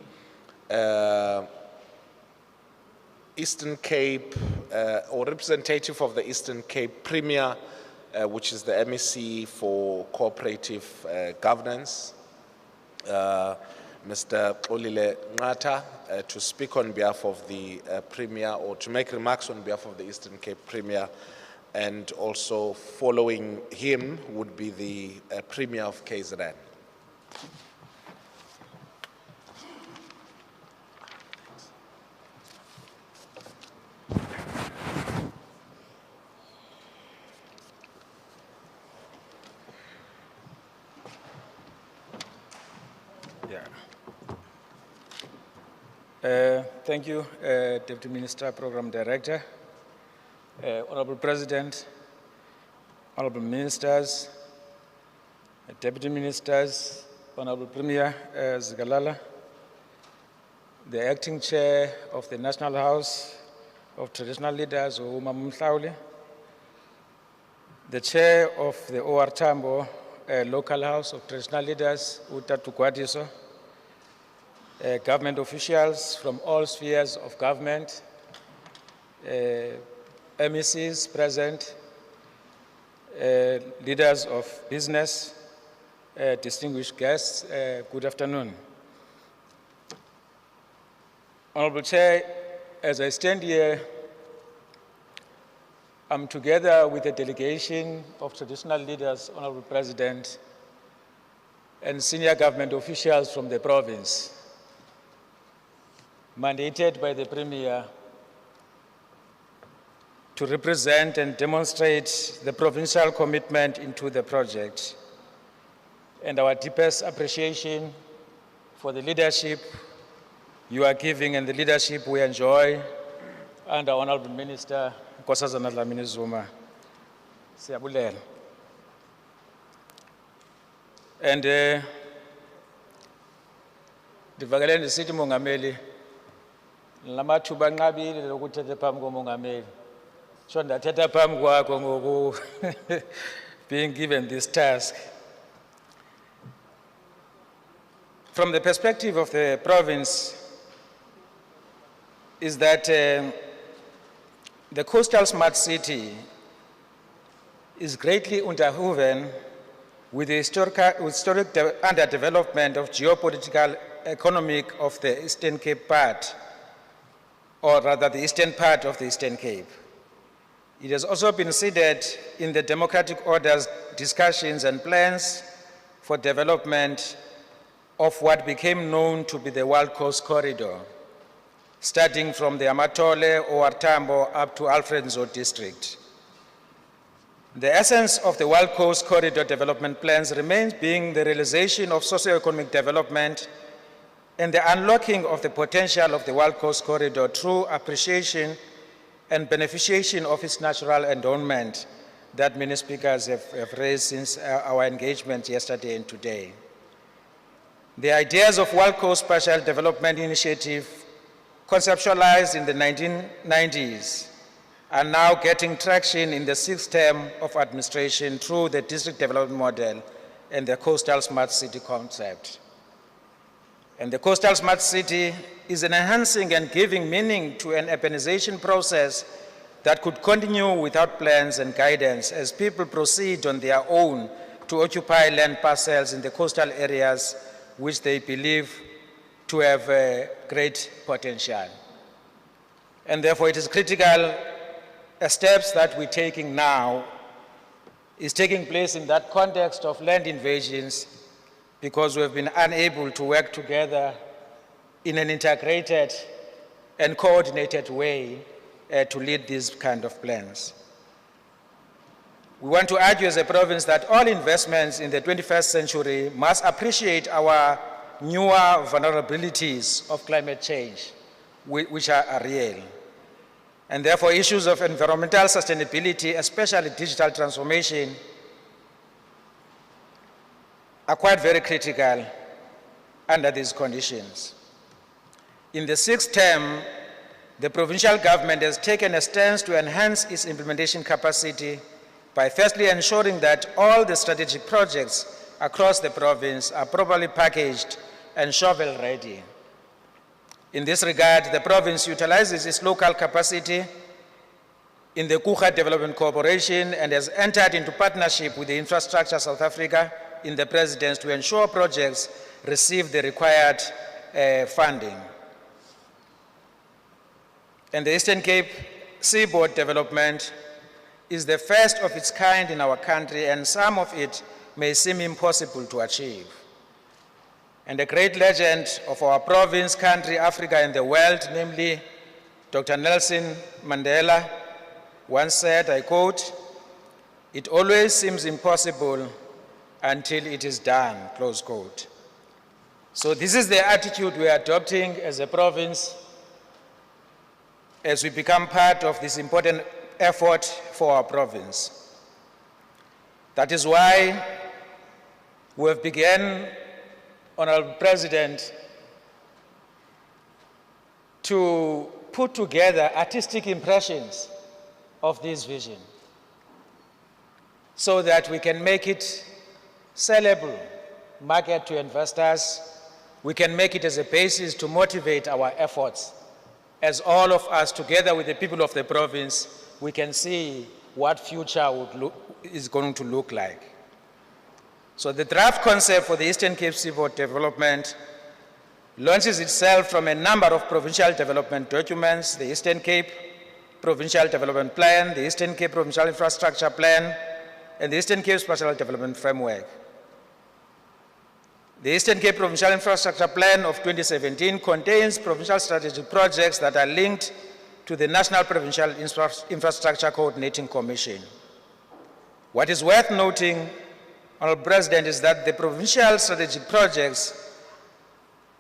Eastern Cape or representative of the Eastern Cape Premier, which is the MEC for Cooperative Governance, Mr. Olile Ngata, to speak on behalf of the Premier or to make remarks on behalf of the Eastern Cape Premier, and also following him would be the Premier of KZN. Thank you, Deputy Minister, Program Director, Honorable President, Honorable Ministers, Deputy Ministers, Honorable Premier Zigalala, the Acting Chair of the National House of Traditional Leaders, Uma Mumhlauli, the Chair of the OR Tambo Local House of Traditional Leaders, Utatu Kwadiso, government officials from all spheres of government, MECs present, leaders of business, distinguished guests, good afternoon. Honorable Chair, as I stand here, I'm together with a delegation of traditional leaders, Honorable President, and senior government officials from the province, mandated by the Premier to represent and demonstrate the provincial commitment into the project and our deepest appreciation for the leadership you are giving and the leadership we enjoy under Honorable Minister Nkosazana Dlamini Zuma. Siyabulela. And divakele ndisithi Mongameli lamathuba anqabile lokuthetha phambi komongameli. So ndathetha phambi kwakho ngoku being given this task. From the perspective of the province, is that the coastal smart city is greatly underwoven with the historic underdevelopment of geopolitical economic of the Eastern Cape part, or rather the eastern part of the Eastern Cape. It has also been seeded in the democratic orders, discussions and plans for development of what became known to be the Wild Coast Corridor, starting from the Amatole or Tambo up to Alfredso district. The essence of the Wild Coast Corridor development plans remains being the realization of socio-economic development and the unlocking of the potential of the Wild Coast Corridor through appreciation and beneficiation of its natural endowment that many speakers have raised since our engagement yesterday and today. The ideas of Wild Coast Spatial Development Initiative, conceptualized in the 1990s, are now getting traction in the 6th term of administration through the district development model and the coastal smart city concept. And the coastal smart city is an enhancing and giving meaning to an urbanization process that could continue without plans and guidance as people proceed on their own to occupy land parcels in the coastal areas which they believe to have great potential. And therefore it is critical steps that we're taking now is taking place in that context of land invasions, because we have been unable to work together in an integrated and coordinated way to lead these kind of plans. we want to argue as a province that all investments in the 21st century must appreciate our newer vulnerabilities of climate change, which are real. And therefore, issues of environmental sustainability, especially digital transformation, are quite very critical under these conditions. In the 6th term, the provincial government has taken a stance to enhance its implementation capacity by firstly ensuring that all the strategic projects across the province are properly packaged and shovel-ready. In this regard, the province utilizes its local capacity in the Kucha Development Corporation and has entered into partnership with the Infrastructure South Africa in the Presidents to ensure projects receive the required funding. And the Eastern Cape Seaboard development is the first of its kind in our country, and some of it may seem impossible to achieve. And a great legend of our province, country, Africa, and the world, namely Dr. Nelson Mandela, once said, I quote, "It always seems impossible until it is done," close quote. So this is the attitude we are adopting as a province as we become part of this important effort for our province. That is why we have begun, Honorable President, to put together artistic impressions of this vision so that we can make it sellable, market to investors. We can make it as a basis to motivate our efforts. As all of us, together with the people of the province, we can see what future is going to look like. So the draft concept for the Eastern Cape Seaboard development launches itself from a number of provincial development documents: the Eastern Cape Provincial Development Plan, the Eastern Cape Provincial Infrastructure Plan, and the Eastern Cape Spatial Development Framework. The Eastern Cape Provincial Infrastructure Plan of 2017 contains provincial strategic projects that are linked to the National Provincial Infrastructure Coordinating Commission. What is worth noting, Honorable President, is that the provincial strategic projects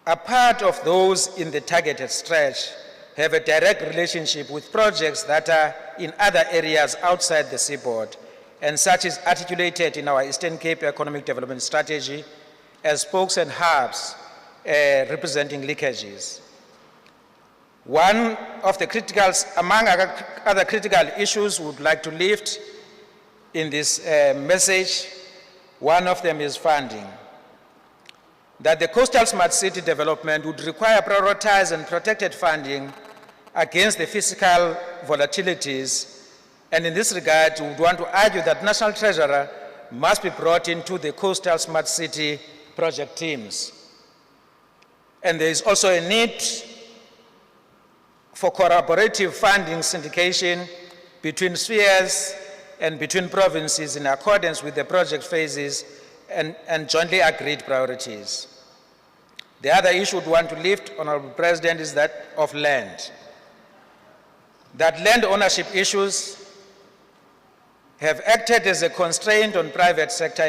are part of those in the targeted stretch, have a direct relationship with projects that are in other areas outside the seaboard, and such is articulated in our Eastern Cape Economic Development Strategy as spokes and hubs representing leakages. One of the among other critical issues we would like to lift in this message, one of them is funding. That the coastal smart city development would require prioritized and protected funding against the fiscal volatilities, and in this regard, we would want to argue that National Treasurer must be brought into the coastal smart city project teams. And there is also a need for collaborative funding syndication between spheres and between provinces in accordance with the project phases and jointly agreed priorities. The other issue we want to lift, Honorable President, is that of land. That land ownership issues have acted as a constraint on private sector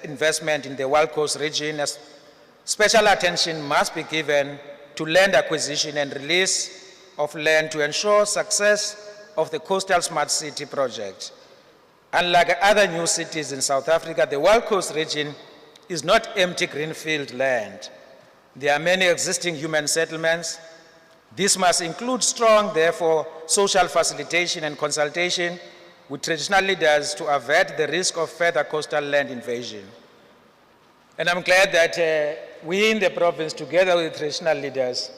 investment in the Wild Coast region, as special attention must be given to land acquisition and release of land to ensure success of the Coastal Smart City project. Unlike other new cities in South Africa, the Wild Coast region is not empty greenfield land. There are many existing human settlements. This must include strong, therefore, social facilitation and consultation with traditional leaders to avert the risk of further coastal land invasion. And I'm glad that we in the province, together with traditional leaders,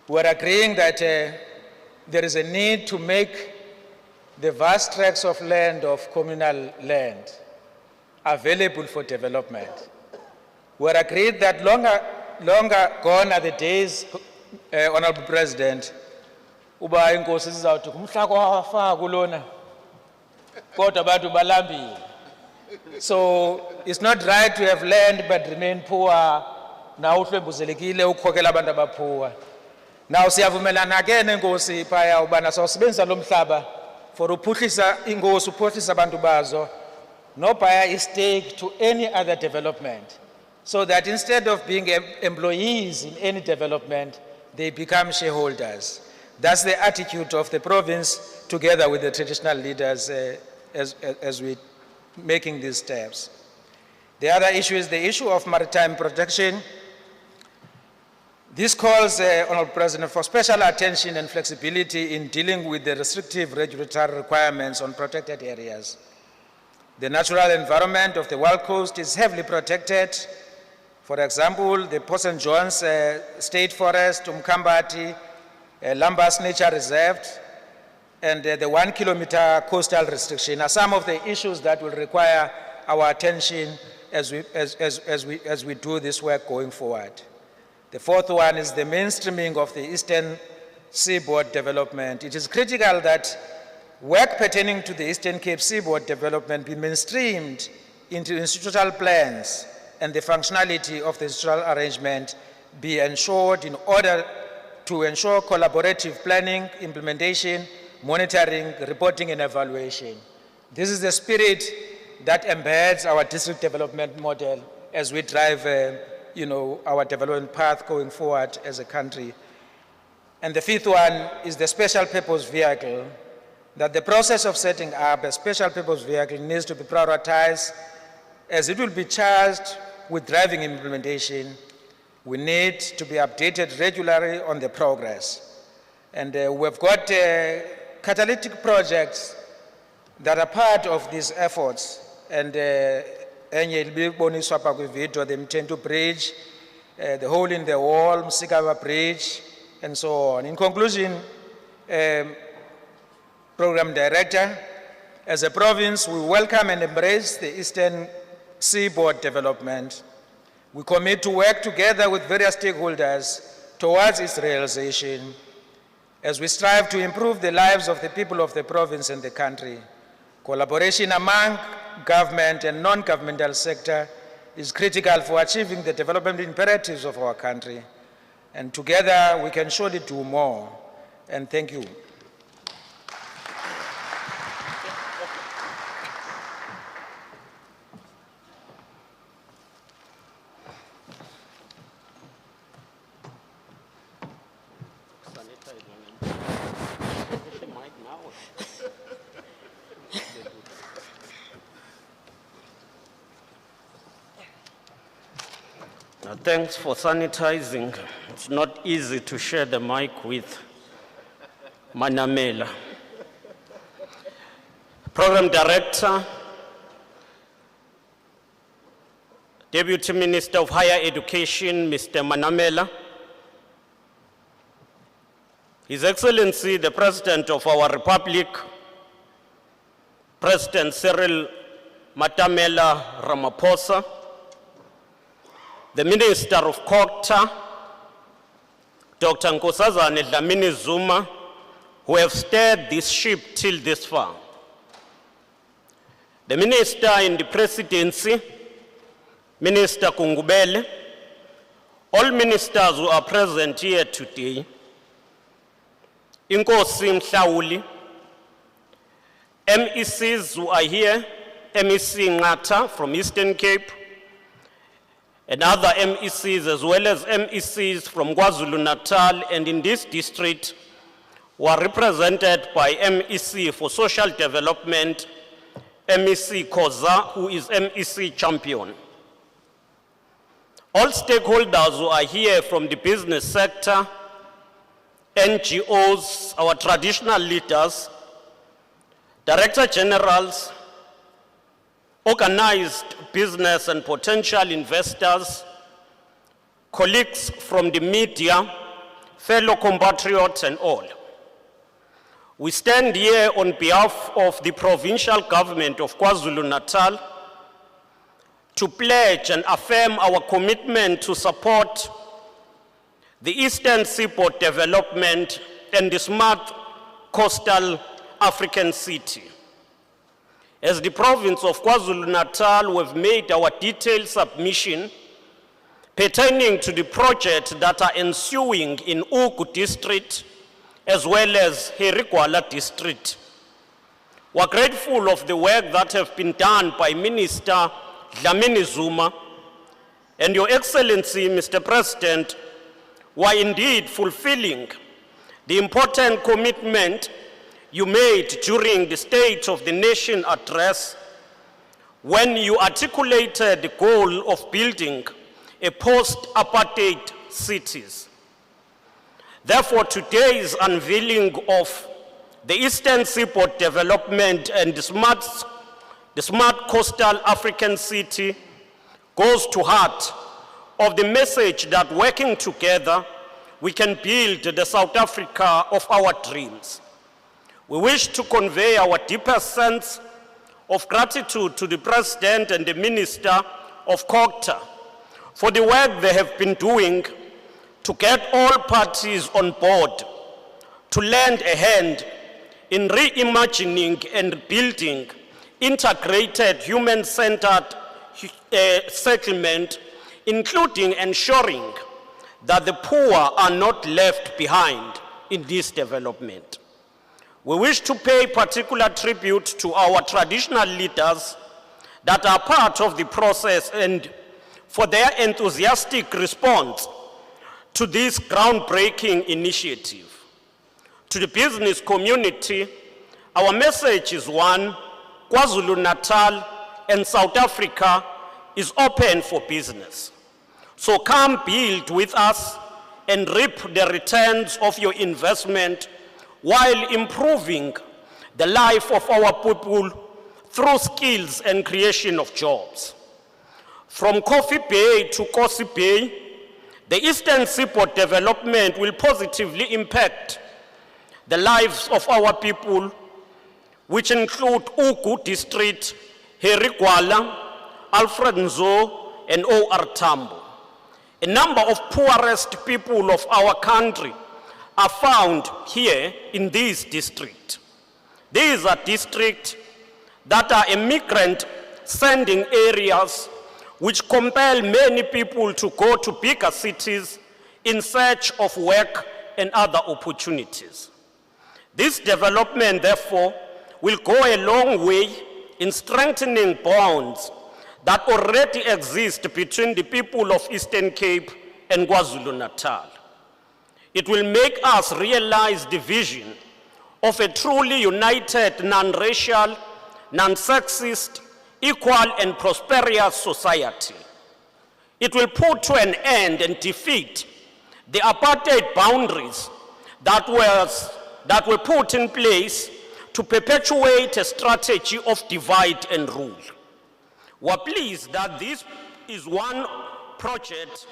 we're agreeing that there is a need to make the vast tracts of land, of communal land, available for development. We're agreed that longer gone are the days, Honorable President, uba inkosi sizawuthi kumhla kwafa kulona kodwa abantu balambile. So it's not right to have land but remain poor. Now uhlwembuzelekile ukukhokela abantu abaphuwa. Now siyavumelana ke nenkosi phaya ubana sawusebenzisa lo mhlaba for uphuhlisa ingozi uphuhlisa abantu bazo no buy a stake to any other development, so that instead of being employees in any development, they become shareholders. That's the attitude of the province together with the traditional leaders as we're making these steps. The other issue is the issue of maritime protection. This calls, Honorable President, for special attention and flexibility in dealing with the restrictive regulatory requirements on protected areas. The natural environment of the Wild Coast is heavily protected. For example, the Port St. John's State Forest, Umkambati, Lambas Nature Reserve, and the 1 kilometer coastal restriction are some of the issues that will require our attention as we do this work going forward. The fourth one is the mainstreaming of the Eastern Seaboard development. It is critical that work pertaining to the Eastern Cape Seaboard development be mainstreamed into institutional plans and the functionality of the institutional arrangement be ensured in order to ensure collaborative planning, implementation, monitoring, reporting, and evaluation. This is the spirit that embeds our district development model as we drive our development path going forward as a country. And the fifth one is the special purpose vehicle, that the process of setting up a special purpose vehicle needs to be prioritized as it will be charged with driving implementation. We need to be updated regularly on the progress. And we've got catalytic projects that are part of these efforts. And the Mtento Bridge, the hole in the wall, Msikawa Bridge, and so on. In conclusion, Program Director, as a province, we welcome and embrace the Eastern Seaboard development. We commit to work together with various stakeholders towards its realization as we strive to improve the lives of the people of the province and the country. Collaboration among government and non-governmental sector is critical for achieving the development imperatives of our country. And together we can surely do more. And thank you. Thanks for sanitizing. It's not easy to share the mic with Manamela. Program Director, Deputy Minister of Higher Education, Mr. Manamela, His Excellency, the President of our Republic, President Cyril Matamela Ramaphosa, the Minister of Culture, Dr. Nkosazana Dlamini Zuma, who have steered this ship till this far. The Minister in the Presidency, Minister Kungubele, all ministers who are present here today, Inkosi Mhlawuli, MECs who are here, MEC Ngata from Eastern Cape, and other MECs as well as MECs from KwaZulu-Natal and in this district were represented by MEC for Social Development, MEC Koza, who is MEC Champion. All stakeholders who are here from the business sector, NGOs, our traditional leaders, Director Generals, organized business and potential investors, colleagues from the media, fellow compatriots and all. We stand here on behalf of the provincial government of KwaZulu-Natal to pledge and affirm our commitment to support the Eastern Seaboard development and the smart coastal African city. As the province of KwaZulu-Natal, we've made our detailed submission pertaining to the projects that are ensuing in Ugu district as well as Herigwala district. We're grateful of the work that have been done by Minister Dlamini Zuma and Your Excellency, Mr. President, were indeed fulfilling the important commitment you made during the State of the Nation address when you articulated the goal of building a post-apartheid cities. Therefore, today's unveiling of the Eastern Seaboard Development and the Smart Coastal African City goes to heart of the message that working together, we can build the South Africa of our dreams. We wish to convey our deepest sense of gratitude to the President and the Minister of COGTA for the work they have been doing to get all parties on board to lend a hand in reimagining and building integrated human-centered settlement, including ensuring that the poor are not left behind in this development. We wish to pay particular tribute to our traditional leaders that are part of the process and for their enthusiastic response to this groundbreaking initiative. To the business community, our message is one: KwaZulu-Natal and South Africa is open for business. So come build with us and reap the returns of your investment while improving the life of our people through skills and creation of jobs. From Coffee Bay to Kosi Bay, the Eastern Seaboard development will positively impact the lives of our people, which include Ugu District, Herigwala, Alfred Nzo, and O.R. Tambo. A number of poorest people of our country are found here in this district. These are districts that are immigrant sending areas which compel many people to go to bigger cities in search of work and other opportunities. This development, therefore, will go a long way in strengthening bonds that already exist between the people of Eastern Cape and KwaZulu-Natal. It will make us realize the vision of a truly united, non-racial, non-sexist, equal and prosperous society. It will put to an end and defeat the apartheid boundaries that were put in place to perpetuate a strategy of divide and rule. We're pleased that this is one project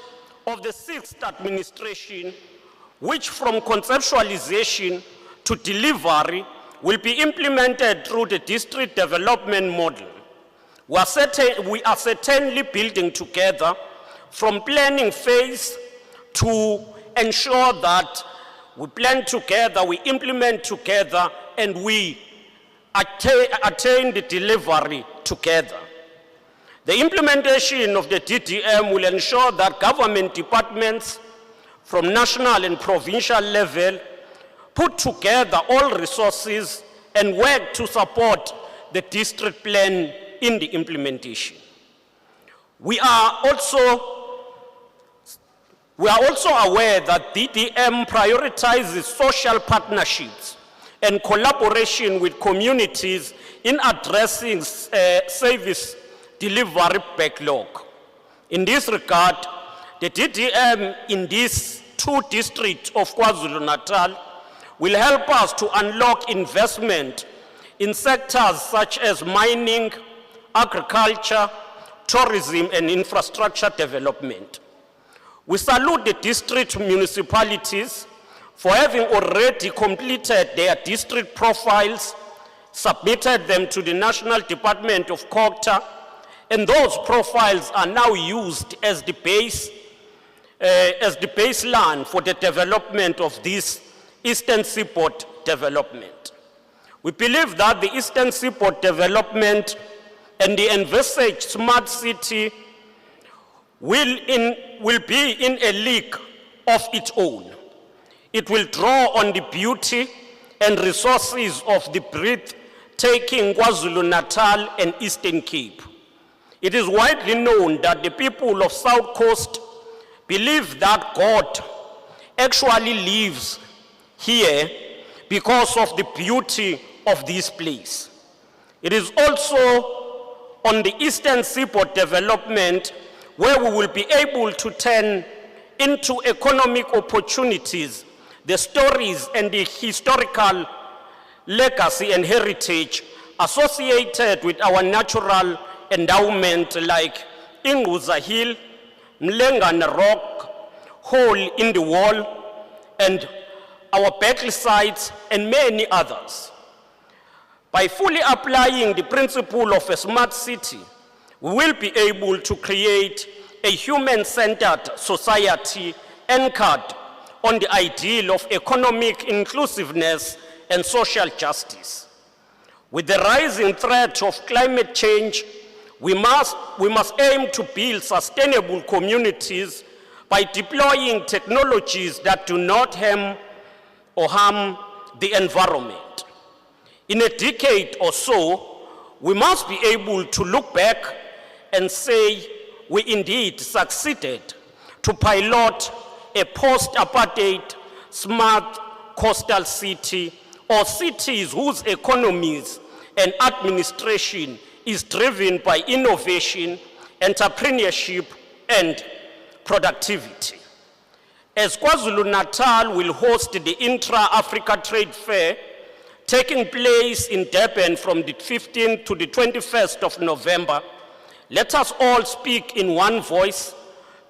of the 6th administration which from conceptualization to delivery will be implemented through the district development model. We are certainly building together from planning phase to ensure that we plan together, we implement together, and we attain the delivery together. The implementation of the DDM will ensure that government departments from national and provincial level put together all resources and work to support the district plan in the implementation. We are also aware that DDM prioritizes social partnerships and collaboration with communities in addressing service delivery backlog. In this regard, the DDM in these 2 districts of KwaZulu-Natal will help us to unlock investment in sectors such as mining, agriculture, tourism, and infrastructure development. We salute the district municipalities for having already completed their district profiles, submitted them to the National Department of COGTA, and those profiles are now used as the baseline for the development of this Eastern Seaboard development. We believe that the Eastern Seaboard development and the envisaged smart city will be in a league of its own. It will draw on the beauty and resources of the taking KwaZulu-Natal and Eastern Cape. It is widely known that the people of South Coast believe that God actually lives here because of the beauty of this place. It is also on the Eastern Seaboard development where we will be able to turn into economic opportunities the stories and the historical legacy and heritage associated with our natural endowment like Inguza Hill, Mlengana Rock, Hole in the Wall, and our battle sites and many others. By fully applying the principle of a smart city, we will be able to create a human-centered society anchored on the ideal of economic inclusiveness and social justice. With the rising threat of climate change, we must aim to build sustainable communities by deploying technologies that do not harm the environment. In a decade or so, we must be able to look back and say we indeed succeeded to pilot a post-apartheid smart coastal city or cities whose economies and administration is driven by innovation, entrepreneurship, and productivity. As KwaZulu-Natal will host the Intra-Africa Trade Fair taking place in Durban from the 15th to the 21st of November, let us all speak in one voice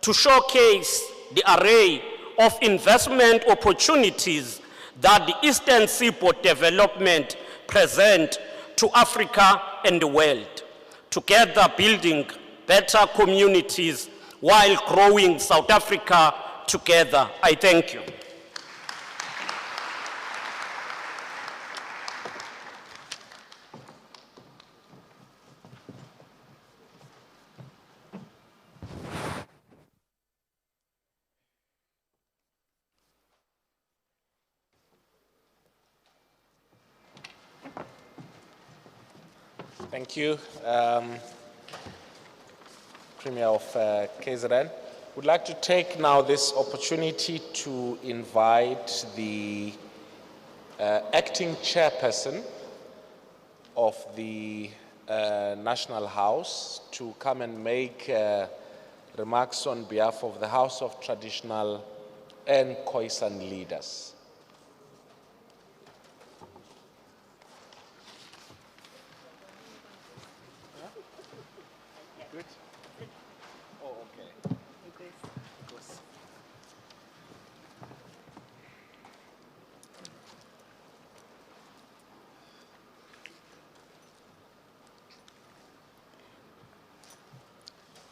to showcase the array of investment opportunities that the Eastern Seaboard development present to Africa and the world, together building better communities while growing South Africa together. I thank you. Thank you, Premier of KZN. Would like to take now this opportunity to invite the acting chairperson of the National House to come and make remarks on behalf of the House of Traditional and Khoisan leaders.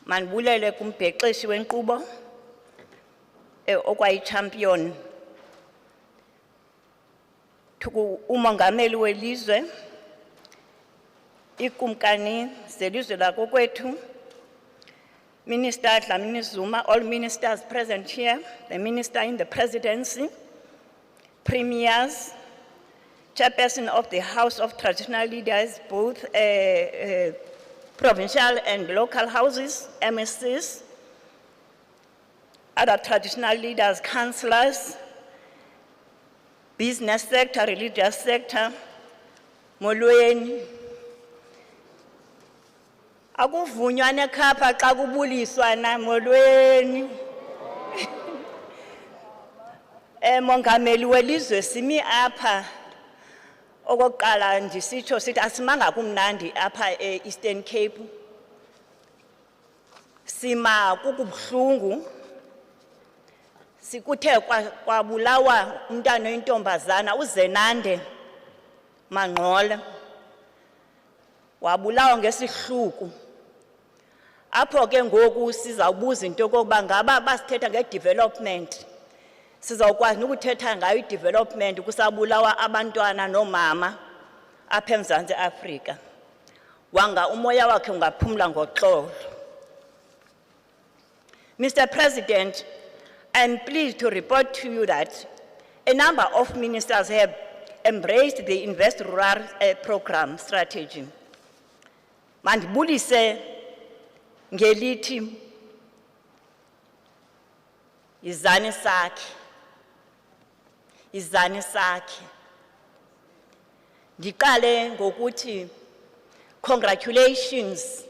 Manibulele kumbhexeshi wenkqubo okwayi-champion umongameli welizwe, ikumkani zelizwe lakokwethu, Minister Dlamini Zuma, all ministers present here, the minister in the presidency, premiers, chairperson of the House of Traditional Leaders, both provincial and local houses, MSCs, other traditional leaders, councillors, business sector, religious sector, molweni. Akuvunywane khapha xa kubuliswa na molweni. Mongameli welizwe simi apha okokuqala ndisitsho sithi asimanga kumnandi apha e-Eastern Cape. Sima kukubuhlungu. Sikuthe kwabulawa umntana oyintombazana uZenande Manqola. Wabulawa ngesihluku. Apho ke ngoku sizawubuza into yokuba ngaba basithetha nge-development. Sizawukwazi ukuthetha ngayo i-development kusabulawa abantwana nomama apha eMzantsi Afrika. Wanga umoya wakhe ungaphumla ngoxolo. Mr. President, I am pleased to report to you that a number of ministers have embraced the Invest Rural program strategy. Mandibulise ngelithi izani sakhe. Ndiqale ngokuthi congratulations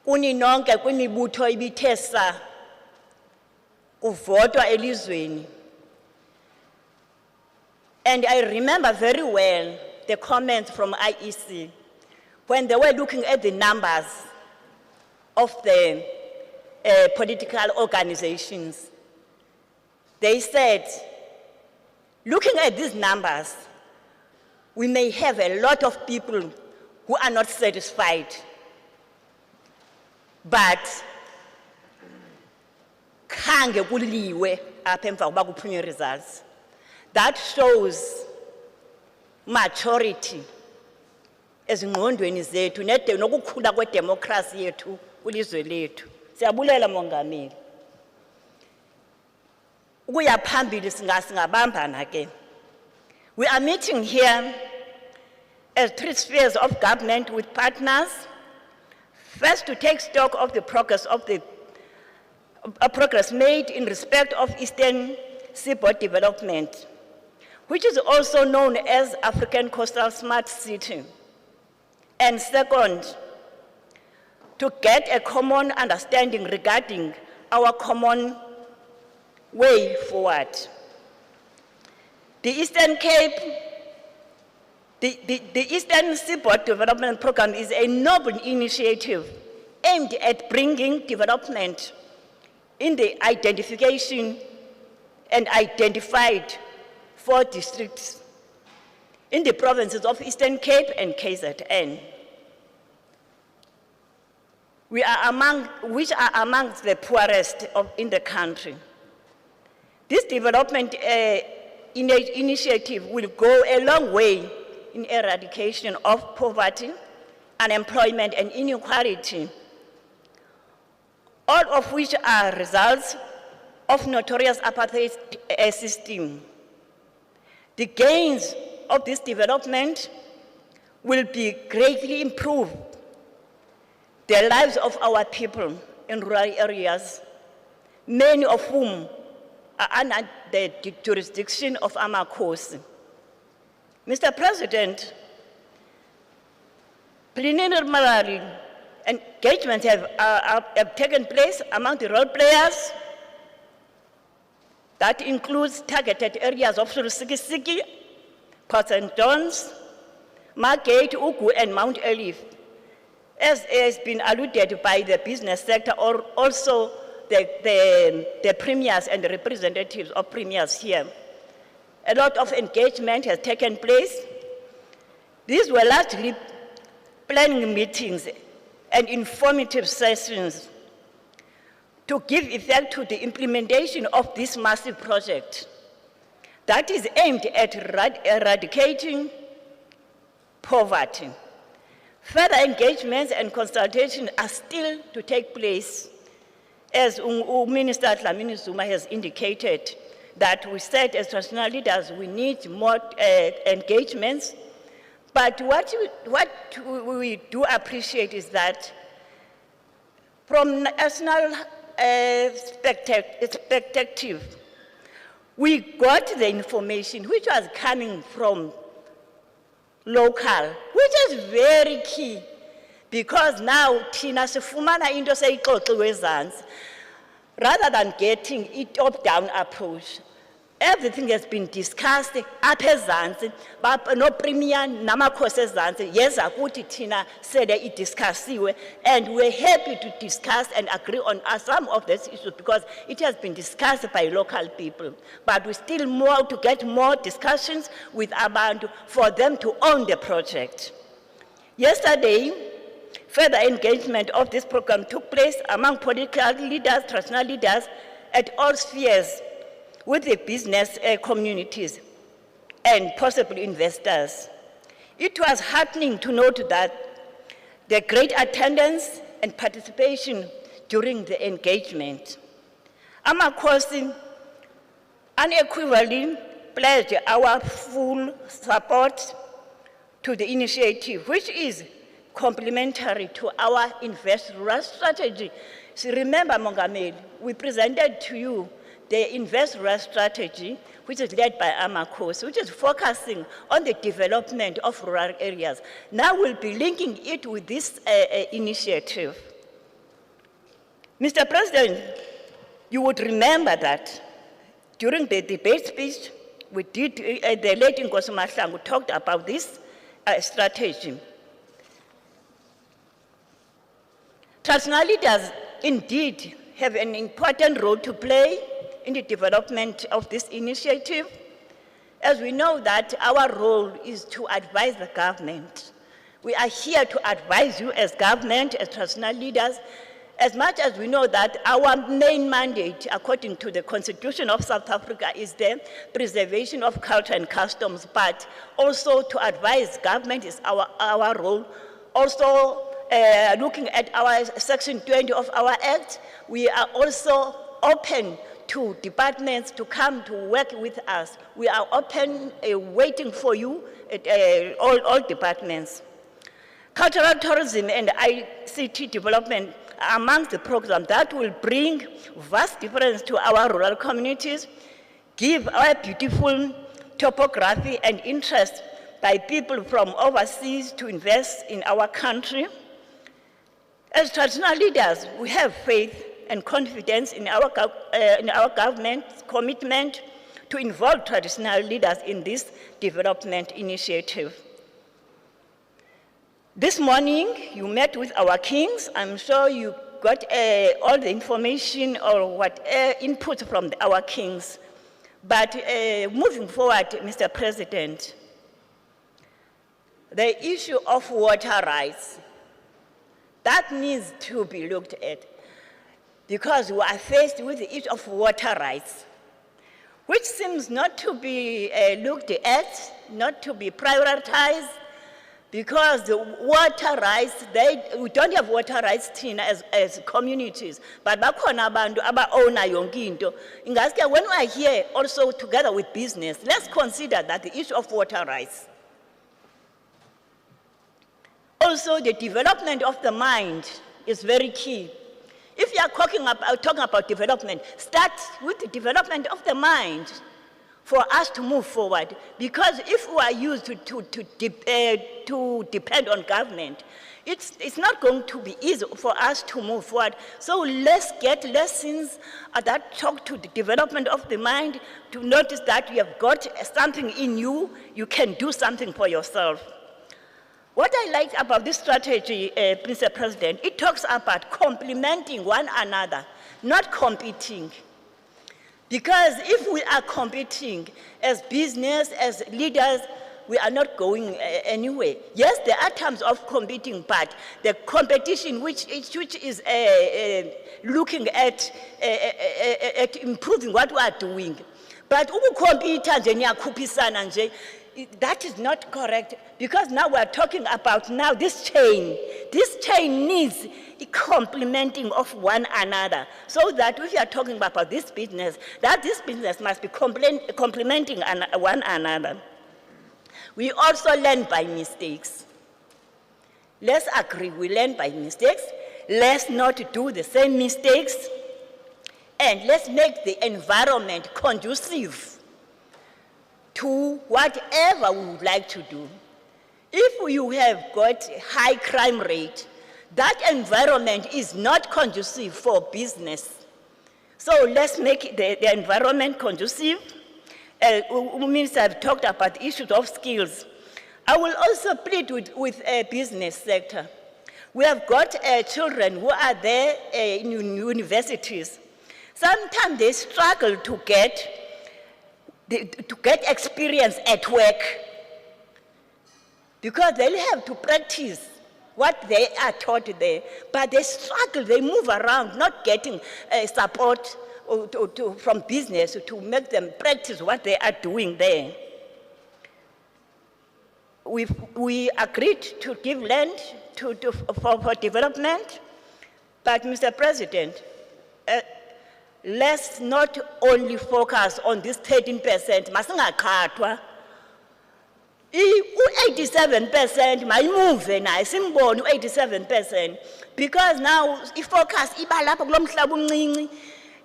kuni nonke kwimibutho ibithesa kuvotwa elizweni. And I remember very well the comments from IEC when they were looking at the numbers of the political organizations. They said, looking at these numbers, we may have a lot of people who are not satisfied. But khange kuliwe apha emva kokuba kuphunywe results. That shows maturity ezingqondweni zethu nokukhula kwedemocracy yethu kulizwe lethu. Siyabulela mongameli. Ukuya phambili singabambana ke. We are meeting here as 3 spheres of government with partners. First, to take stock of the progress made in respect of Eastern Seaboard development, which is also known as African Coastal Smart City. And second, to get a common understanding regarding our common way forward. The Eastern Cape, the Eastern Seaboard Development Program is a noble initiative aimed at bringing development in the identification and identified 4 districts in the provinces of Eastern Cape and KZN, which are amongst the poorest in the country. This development initiative will go a long way in eradication of poverty, unemployment, and inequality, all of which are results of notorious apartheid system. The gains of this development will be greatly improve the lives of our people in rural areas, many of whom are under the jurisdiction of Amakhosi. Mr. President, preliminary engagements have taken place among the role players. That includes targeted areas of Siki, Port St. John's, Margate, Ugu, and Mount Olive, as has been alluded by the business sector, or also the premiers and the representatives of premiers here. A lot of engagement has taken place. These were largely planning meetings and informative sessions to give effect to the implementation of this massive project that is aimed at eradicating poverty. Further engagements and consultations are still to take place, as Minister Dlamini Zuma has indicated, that we said as traditional leaders we need more engagements. But what we do appreciate is that from national perspective, we got the information which was coming from local, which is very key, because now Tina Sefumana into sayixoxiwe, rather than getting a top-down approach. Everything has been discussed at ezantsi, but no premier namakhosi ezantsi. Yes, akuthi Tina said it discussiwe, and we're happy to discuss and agree on some of these issues because it has been discussed by local people. But we still more to get more discussions with Abantu for them to own the project. Yesterday, further engagement of this program took place among political leaders, traditional leaders at all spheres, with the business communities and possible investors. It was heartening to note that the great attendance and participation during the engagement. Amakhosi unequivocally pledge our full support to the initiative, which is complementary to our Invest Rural strategy. So remember, Mongameli, we presented to you the Invest Rural strategy, which is led by Amakhosi, which is focusing on the development of rural areas. Now we'll be linking it with this initiative. Mr. President, you would remember that during the debate speech, we did, the late Nkosi Mahlangu talked about this strategy. Traditional leaders indeed have an important role to play in the development of this initiative, as we know that our role is to advise the government. We are here to advise you as government, as traditional leaders, as much as we know that our main mandate, according to the Constitution of South Africa, is the preservation of culture and customs, but also to advise government is our role. Also, looking at our Section 20 of our Act, we are also open to departments to come to work with us. We are open, waiting for you at all departments. Cultural tourism and ICT development are among the programs that will bring vast difference to our rural communities, give our beautiful topography and interest by people from overseas to invest in our country. As traditional leaders, we have faith and confidence in our government's commitment to involve traditional leaders in this development initiative. This morning, you met with our kings. I'm sure you got all the information or what input from our kings. But moving forward, Mr. President, the issue of water rights, that needs to be looked at, because we are faced with the issue of water rights, which seems not to be looked at, not to be prioritized, because the water rights, we don't have water rights as communities, but bakhona abantu aba-owner yonke into. Ingaske, when we are here also together with business, let's consider that the issue of water rights. Also, the development of the mind is very key. If you are talking about development, start with the development of the mind for us to move forward. Because if we are used to depend on government, it's not going to be easy for us to move forward. So let's get lessons that talk to the development of the mind, to notice that you have got something in you, you can do something for yourself. What I like about this strategy, Mr. President, it talks about complementing one another, not competing. Because if we are competing as business, as leaders, we are not going anywhere. Yes, there are times of competing, but the competition which is looking at improving what we are doing. But that is not correct, because now we are talking about this chain. This chain needs complementing of one another, so that if you are talking about this business, that this business must be complementing one another. We also learn by mistakes. Let's agree, we learn by mistakes. Let's not do the same mistakes. And let's make the environment conducive to whatever we would like to do. If you have got high crime rate, that environment is not conducive for business. So let's make the environment conducive. Minister have talked about issues of skills. I will also plead with a business sector. We have got children who are there in universities. Sometimes they struggle to get experience at work, because they have to practice what they are taught there, but they struggle, they move around, not getting support from business to make them practice what they are doing there. We agreed to give land for development, but Mr. President, let's not only focus on this 13%, masingaqhathwa. U-87% mayimove naye simbone u-87%, because now i-focus iba lapha kulo mhlaba umncinci.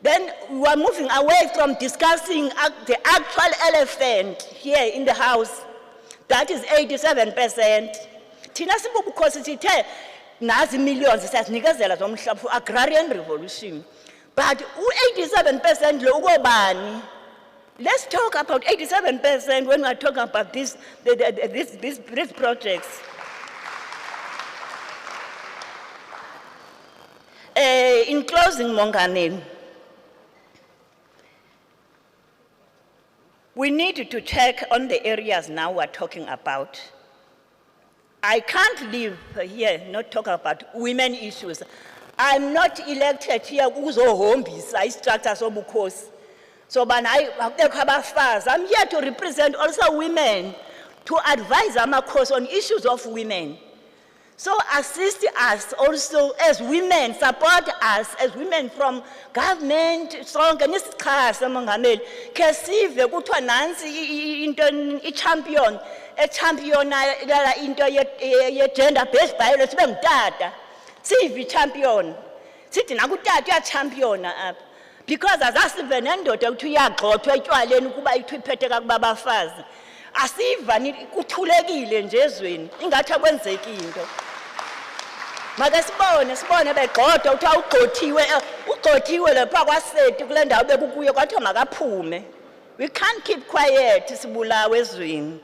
Then we are moving away from discussing the actual elephant here in the house. That is 87%. Thina sibubukhosi sithe nazi millions siyazinikezela zomhlaba for agrarian revolution. But u-87% lo ukobani? Let's talk about 87% when we are talking about these projects. In closing, Mongameli, we need to check on the areas now we're talking about. I can't live here not talk about women issues. I'm not elected here kuzohombisa structures obukhosi. So I'm here to represent also women, to advise Amakhosi on issues of women. So assist us also as women, support us as women from government, sonke nisichase Mongameli, ke sive kuthiwa nansi into i-champion, e-championa into ye-gender based violence, sibe ngutata, sive champion, sithi nakutata uya-championa apha. Because azasive nendoda ukuthi uyagxothwa etywaleni ukuba ithi iphethe kakuba abafazi. Asiva kuthulekile nje ezweni, ingathi akwenzeki into. Make sibone begxothwa ukuthi ugxothiwe lapha kwaSeti kule ndawo bekukuyo kwathiwa makaphume. We can't keep quiet sibulawe ezweni.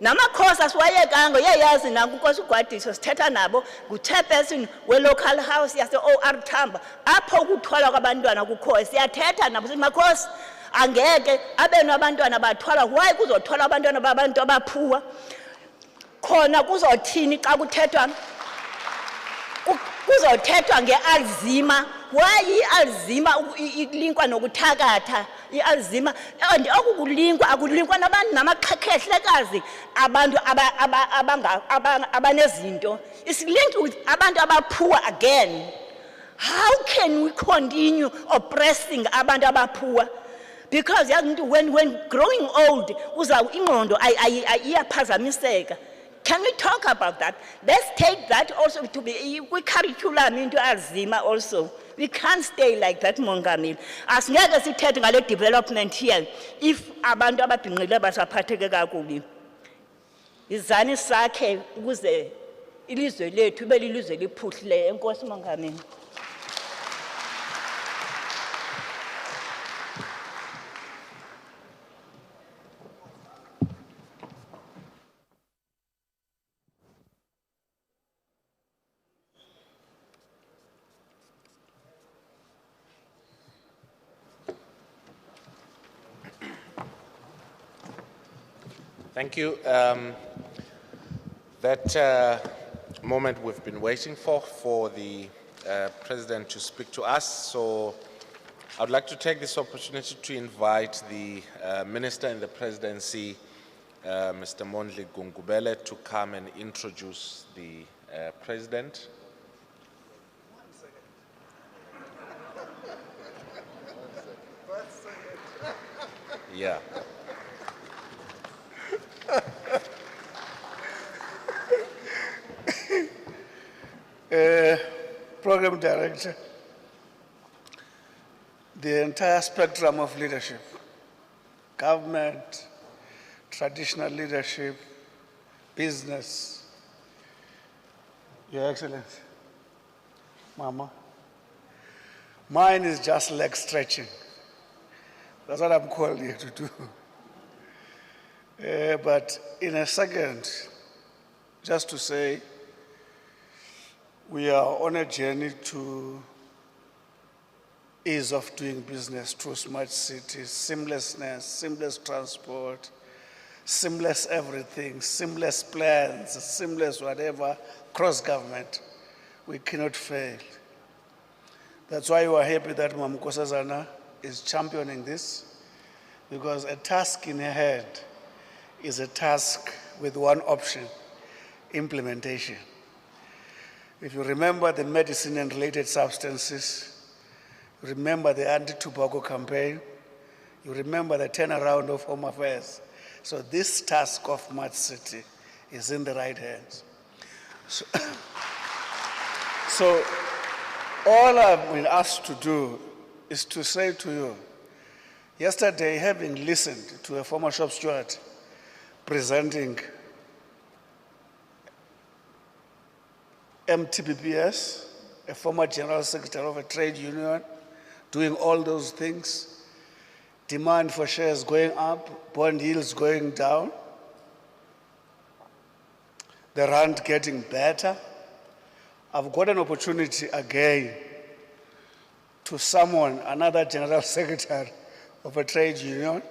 Namakhosi asiwayekanga uyayazi nanku Nkosi uGwadiso sithetha nabo ngu-chairperson we-local house yase-OR Thamba apho kuthwala kwabantwana kukho siyathetha nabo sithi makhosi angeke abenu abantwana bathwala. Why kuzothwala abantwana babantu abaphuwa? Khona kuzothini xa kuzothethwa nge-Alzheimer? Why i-Alzheimer ilinkwa nokuthakatha? I-Alzheimer and akulinkwa nabantu namaqhekhehlekazi abantu abanezinto. It's linked with abantu abaphuwa again. How can we continue oppressing abantu abaphuwa? Because when growing old, ingqondo iyaphazamiseka. Can we talk about that? Let's take that also to be curriculum into Alzheimer also. We can't stay like that, Mongameli. Asingeke sithethe ngale development here if abantu ababhinqile basaphatheke kakubi. Izani sakhe ukuze ilizwe lethu ibe lilizwe liphuhlileyo. Enkosi Mongameli. Thank you. That moment we've been waiting for the President to speak to us. So I would like to take this opportunity to invite the Minister in the Presidency, Mr. Mondli Gungubele, to come and introduce the President. Yeah. Program Director, the entire spectrum of leadership, government, traditional leadership, business. Your Excellency, Mama, mine is just leg stretching. That's what I'm called here to do. But in a second, just to say, we are on a journey to ease of doing business through smart cities, seamlessness, seamless transport, seamless everything, seamless plans, seamless whatever, cross-government. We cannot fail. That's why we are happy that Mam Nkosazana is championing this, because a task in her head is a task with one option: implementation. If you remember the medicine and related substances, remember the anti-tobacco campaign, you remember the turnaround of Home Affairs. So this task of Smart City is in the right hands. So all I've been asked to do is to say to you, yesterday, having listened to a former shop steward presenting MTPPS, a former general secretary of a trade union, doing all those things, demand for shares going up, bond yields going down, the rand getting better. I've got an opportunity again to summon another general secretary of a trade union,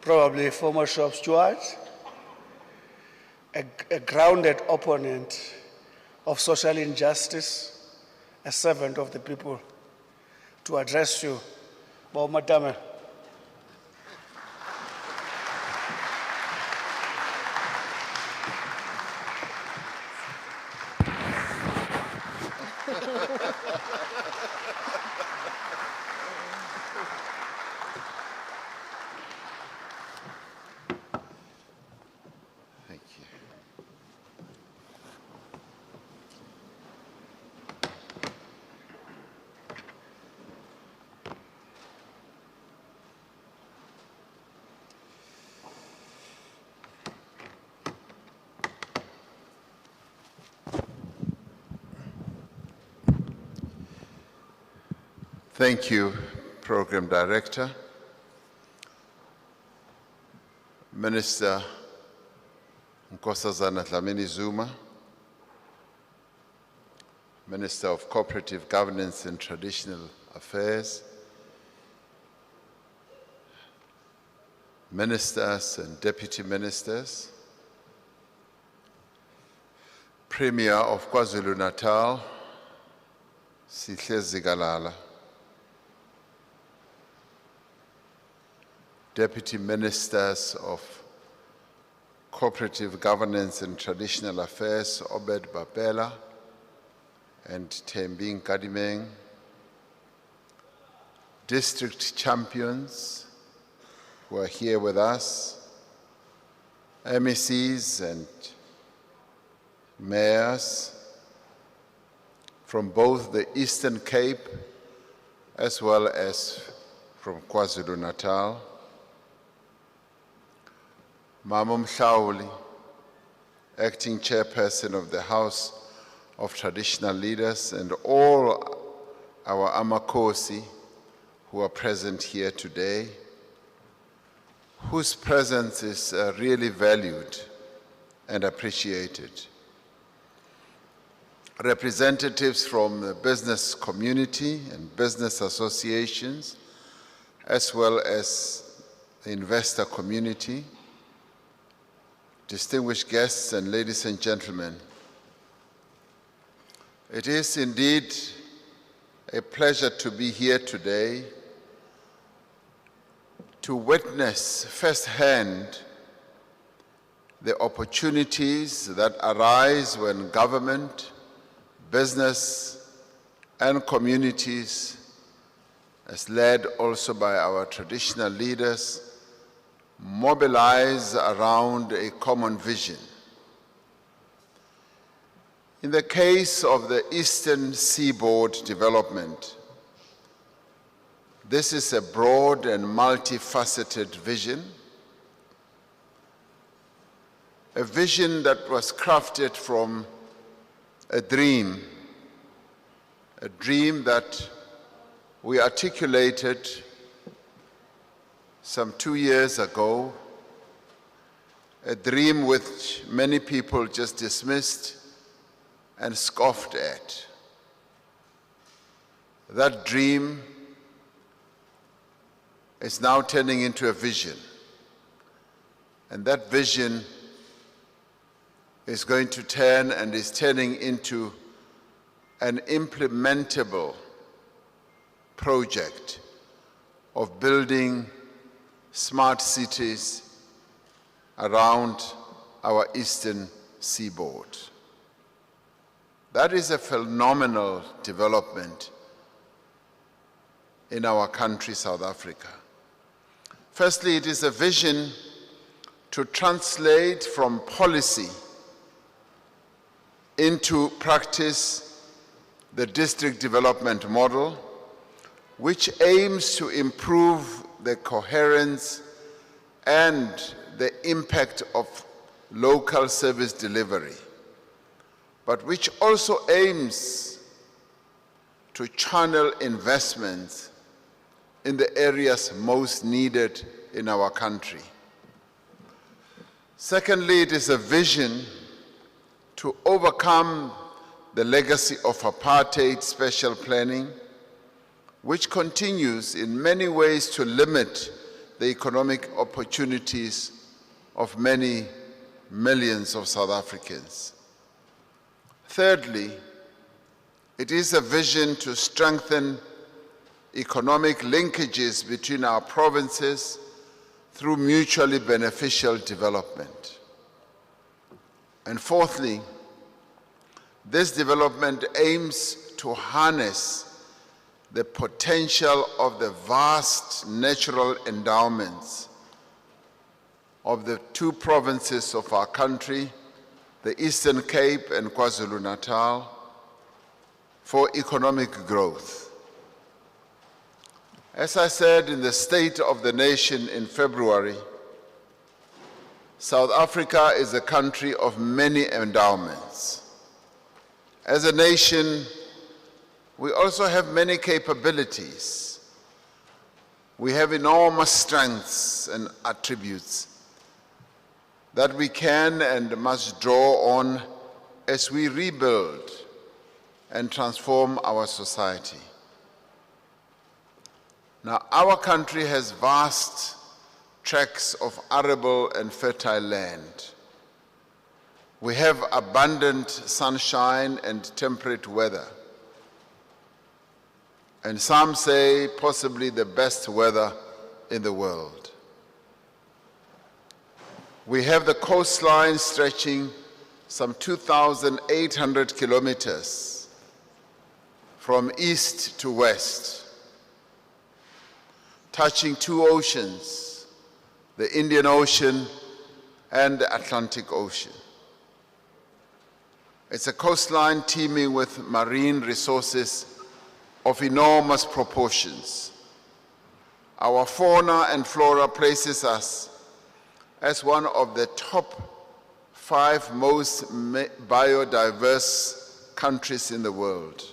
probably a former shop steward, a grounded opponent of social injustice, a servant of the people, to address you. Madam. Thank you. Thank you, Program Director. Minister Nkosazana Dlamini Zuma, Minister of Cooperative Governance and Traditional Affairs, Ministers and Deputy Ministers, Premier of KwaZulu-Natal, Sihle Zikalala, Deputy Ministers of Cooperative Governance and Traditional Affairs, Obed Bapela and Tembing Kadimeng, District Champions who are here with us, MECs and mayors from both the Eastern Cape as well as from KwaZulu-Natal, Mama Mhlauli, Acting Chairperson of the House of Traditional Leaders, and all our Amakosi who are present here today, whose presence is really valued and appreciated. Representatives from the business community and business associations, as well as the investor community, distinguished guests and ladies and gentlemen, it is indeed a pleasure to be here today to witness firsthand the opportunities that arise when government, business, and communities, as led also by our traditional leaders, mobilize around a common vision. In the case of the Eastern Seaboard development, this is a broad and multifaceted vision, a vision that was crafted from a dream that we articulated some 2 years ago, a dream which many people just dismissed and scoffed at. That dream is now turning into a vision, and that vision is going to turn and is turning into an implementable project of building smart cities around our Eastern Seaboard. That is a phenomenal development in our country, South Africa. Firstly, it is a vision to translate from policy into practice the district development model, which aims to improve the coherence and the impact of local service delivery, but which also aims to channel investments in the areas most needed in our country. Secondly, it is a vision to overcome the legacy of apartheid special planning, which continues in many ways to limit the economic opportunities of many millions of South Africans. Thirdly, it is a vision to strengthen economic linkages between our provinces through mutually beneficial development. And fourthly, this development aims to harness the potential of the vast natural endowments of the two provinces of our country, the Eastern Cape and KwaZulu-Natal, for economic growth. As I said in the State of the Nation in February, South Africa is a country of many endowments. As a nation, we also have many capabilities. We have enormous strengths and attributes that we can and must draw on as we rebuild and transform our society. Now, our country has vast tracts of arable and fertile land. We have abundant sunshine and temperate weather. And some say possibly the best weather in the world. We have the coastline stretching some 2,800 kilometers from east to west, touching two oceans, the Indian Ocean and the Atlantic Ocean. It's a coastline teeming with marine resources of enormous proportions. Our fauna and flora places us as one of the top 5 most biodiverse countries in the world.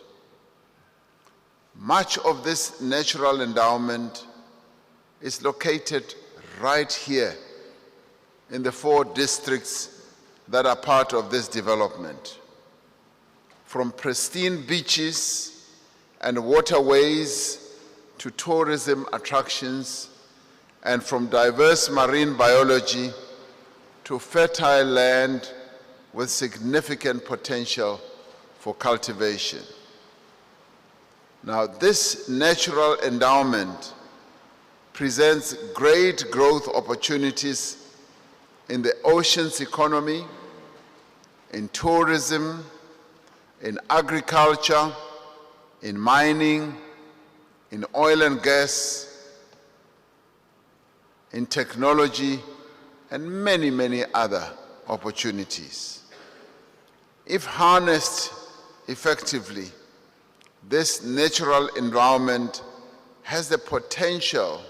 Much of this natural endowment is located right here in the 4 districts that are part of this development. From pristine beaches and waterways to tourism attractions, and from diverse marine biology to fertile land with significant potential for cultivation. Now, this natural endowment presents great growth opportunities in the oceans economy, in tourism, in agriculture, in mining, in oil and gas, in technology, and many, many other opportunities. If harnessed effectively, this natural environment has the potential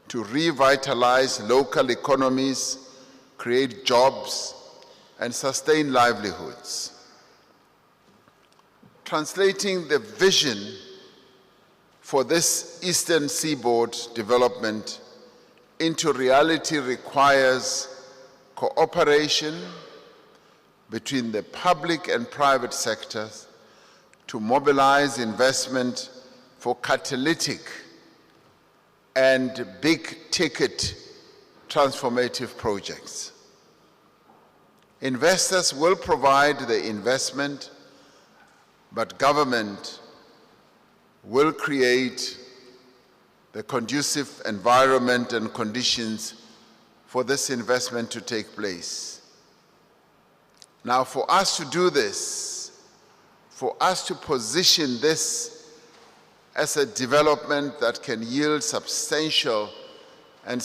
to revitalize local economies, create jobs, and sustain livelihoods. Translating the vision for this Eastern Seaboard development into reality requires cooperation between the public and private sectors to mobilize investment for catalytic and big-ticket transformative projects. Investors will provide the investment, but government will create the conducive environment and conditions for this investment to take place. Now, for us to do this, for us to position this as a development that can yield substantial and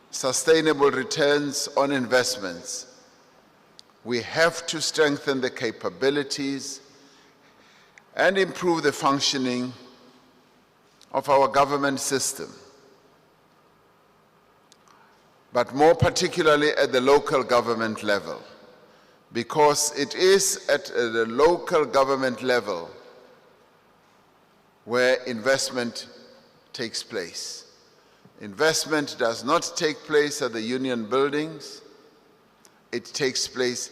sustainable returns on investments, we have to strengthen the capabilities and improve the functioning of our government system, but more particularly at the local government level, because it is at the local government level where investment takes place. Investment does not take place at the union buildings. It takes place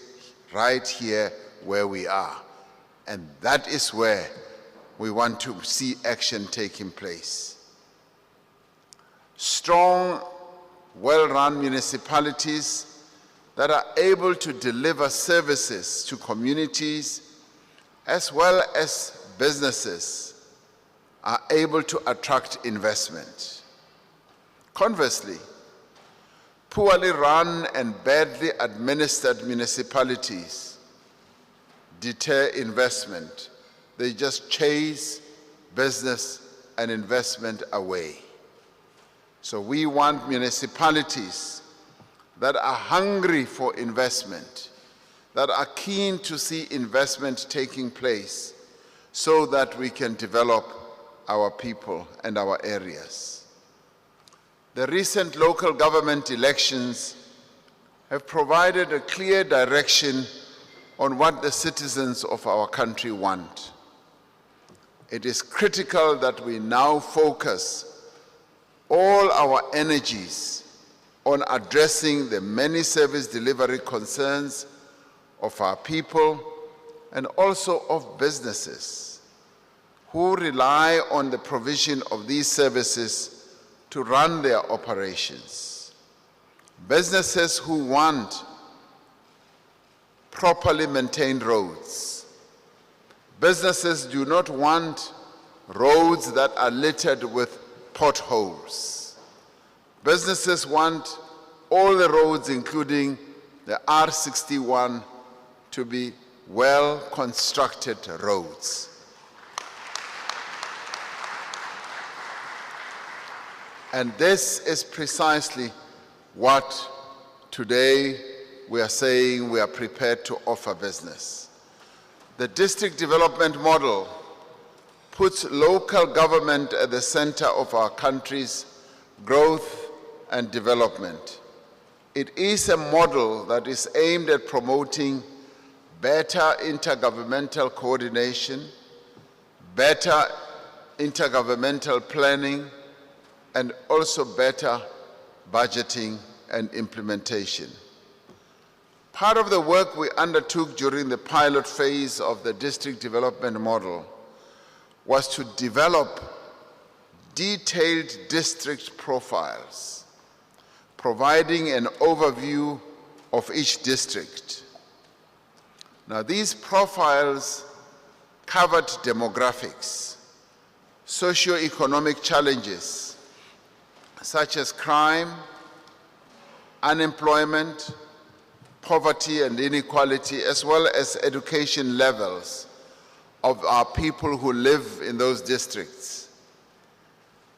right here where we are. And that is where we want to see action taking place. Strong, well-run municipalities that are able to deliver services to communities as well as businesses are able to attract investment. Conversely, poorly run and badly administered municipalities deter investment. They just chase business and investment away. So we want municipalities that are hungry for investment, that are keen to see investment taking place so that we can develop our people and our areas. The recent local government elections have provided a clear direction on what the citizens of our country want. It is critical that we now focus all our energies on addressing the many service delivery concerns of our people and also of businesses who rely on the provision of these services to run their operations. Businesses who want properly maintained roads. Businesses do not want roads that are littered with potholes. Businesses want all the roads, including the R61, to be well-constructed roads. And this is precisely what today we are saying we are prepared to offer business. The district development model puts local government at the center of our country's growth and development. It is a model that is aimed at promoting better intergovernmental coordination, better intergovernmental planning, and also better budgeting and implementation. Part of the work we undertook during the pilot phase of the district development model was to develop detailed district profiles, providing an overview of each district. Now, these profiles covered demographics, socio-economic challenges such as crime, unemployment, poverty and inequality, as well as education levels of our people who live in those districts.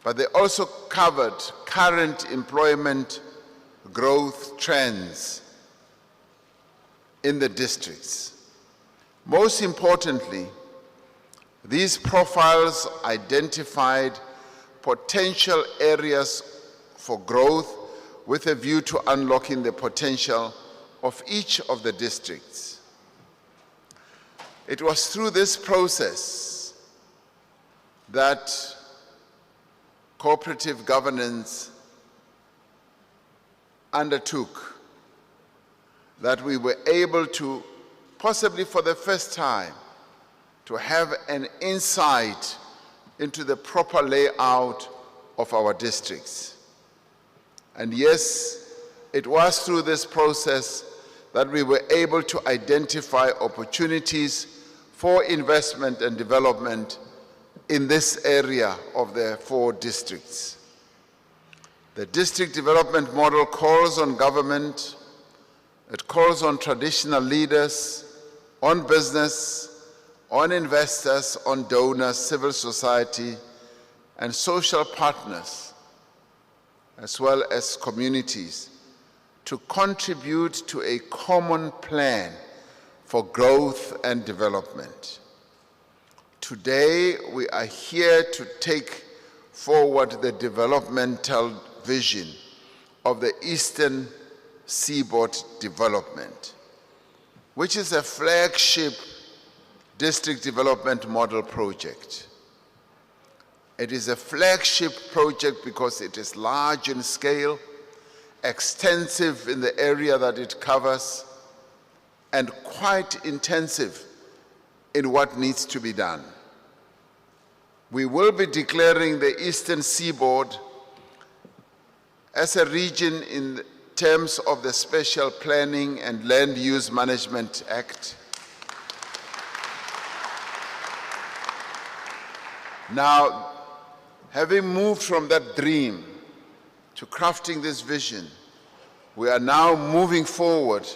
But they also covered current employment growth trends in the districts. Most importantly, these profiles identified potential areas for growth with a view to unlocking the potential of each of the districts. It was through this process that cooperative governance undertook that we were able to, possibly for the first time, to have an insight into the proper layout of our districts. And yes, it was through this process that we were able to identify opportunities for investment and development in this area of the 4 districts. The district development model calls on government, it calls on traditional leaders, on business, on investors, on donors, civil society, and social partners, as well as communities, to contribute to a common plan for growth and development. Today, we are here to take forward the developmental vision of the Eastern Seaboard Development, which is a flagship district development model project. It is a flagship project because it is large in scale, extensive in the area that it covers, and quite intensive in what needs to be done. We will be declaring the Eastern Seaboard as a region in terms of the Special Planning and Land Use Management Act. Now, having moved from that dream to crafting this vision, we are now moving forward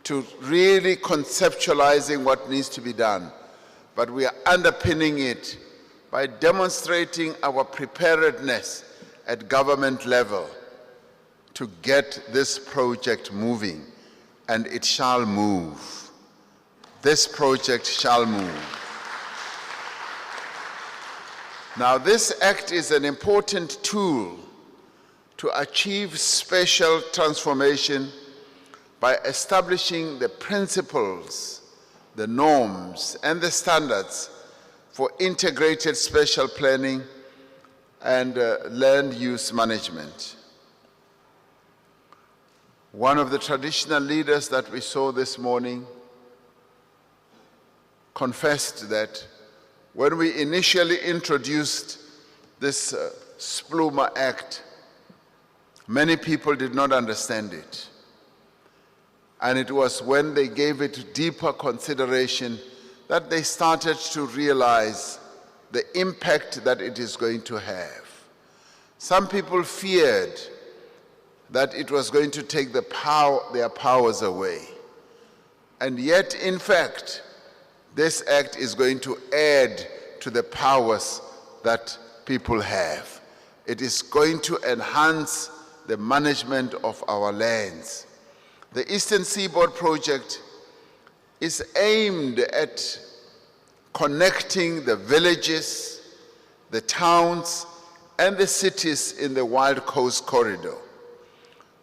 to really conceptualizing what needs to be done. But we are underpinning it by demonstrating our preparedness at government level to get this project moving, and it shall move. This project shall move. Now, this act is an important tool to achieve spatial transformation by establishing the principles, the norms, and the standards for integrated spatial planning and land use management. One of the traditional leaders that we saw this morning confessed that when we initially introduced this Spluma Act, many people did not understand it. And it was when they gave it deeper consideration that they started to realize the impact that it is going to have. Some people feared that it was going to take their powers away. And yet, in fact, this act is going to add to the powers that people have. It is going to enhance the management of our lands. The Eastern Seaboard Project is aimed at connecting the villages, the towns, and the cities in the Wild Coast Corridor,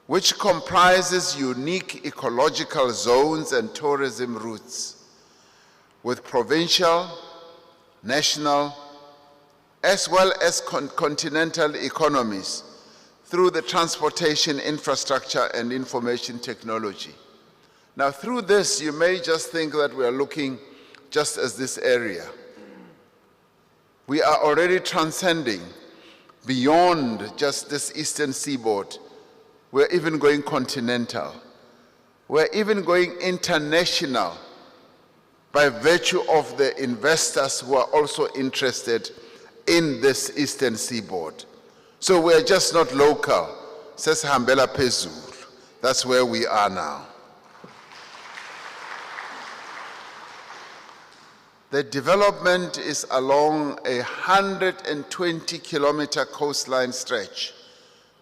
which comprises unique ecological zones and tourism routes with provincial, national, as well as continental economies through the transportation infrastructure and information technology. Now, through this, you may just think that we are looking just as this area. We are already transcending beyond just this Eastern Seaboard. We're even going continental. We're even going international by virtue of the investors who are also interested in this Eastern Seaboard. So we're just not local. Sesihambela phezulu. That's where we are now. The development is along a 120-kilometer coastline stretch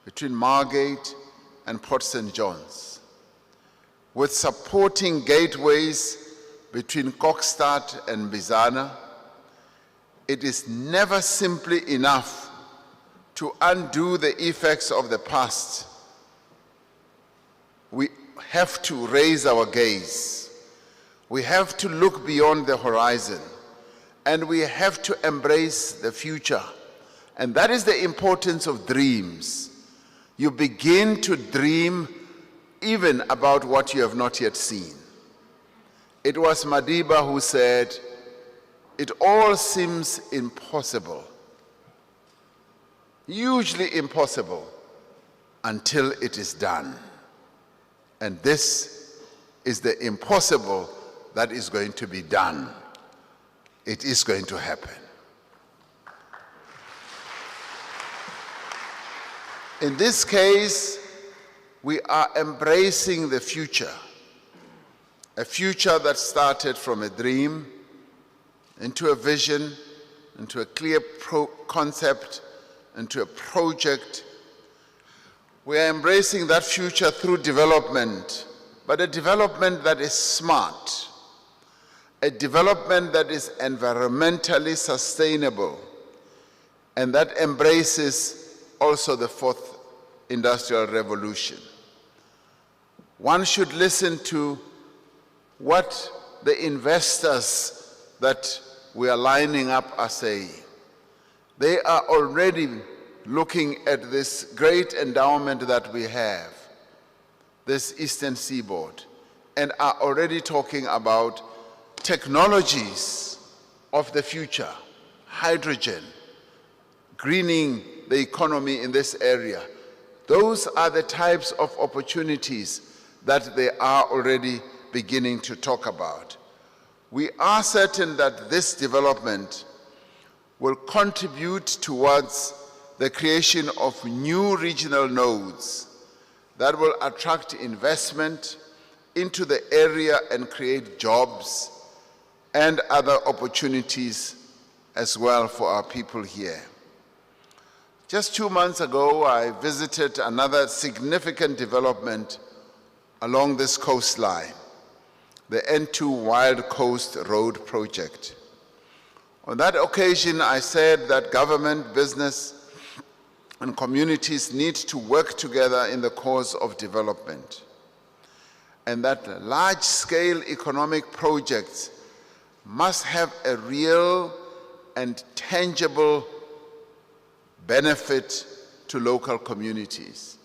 between Margate and Port St. John's, with supporting gateways between Kokstad and Bizana. It is never simply enough to undo the effects of the past. We have to raise our gaze. We have to look beyond the horizon, and we have to embrace the future. And that is the importance of dreams. You begin to dream even about what you have not yet seen. It was Madiba who said, "It all seems impossible, hugely impossible, until it is done." And this is the impossible that is going to be done. It is going to happen. In this case, we are embracing the future, a future that started from a dream into a vision, into a clear concept, into a project. We are embracing that future through development, but a development that is smart, a development that is environmentally sustainable, and that embraces also the fourth industrial revolution. One should listen to what the investors that we are lining up are saying. They are already looking at this great endowment that we have, this Eastern Seaboard, and are already talking about technologies of the future, hydrogen, greening the economy in this area. Those are the types of opportunities that they are already beginning to talk about. We are certain that this development will contribute towards the creation of new regional nodes that will attract investment into the area and create jobs and other opportunities as well for our people here. Just 2 months ago, I visited another significant development along this coastline, the N2 Wild Coast Road project. On that occasion, I said that government, business, and communities need to work together in the cause of development, and that large-scale economic projects must have a real and tangible benefit to local communities,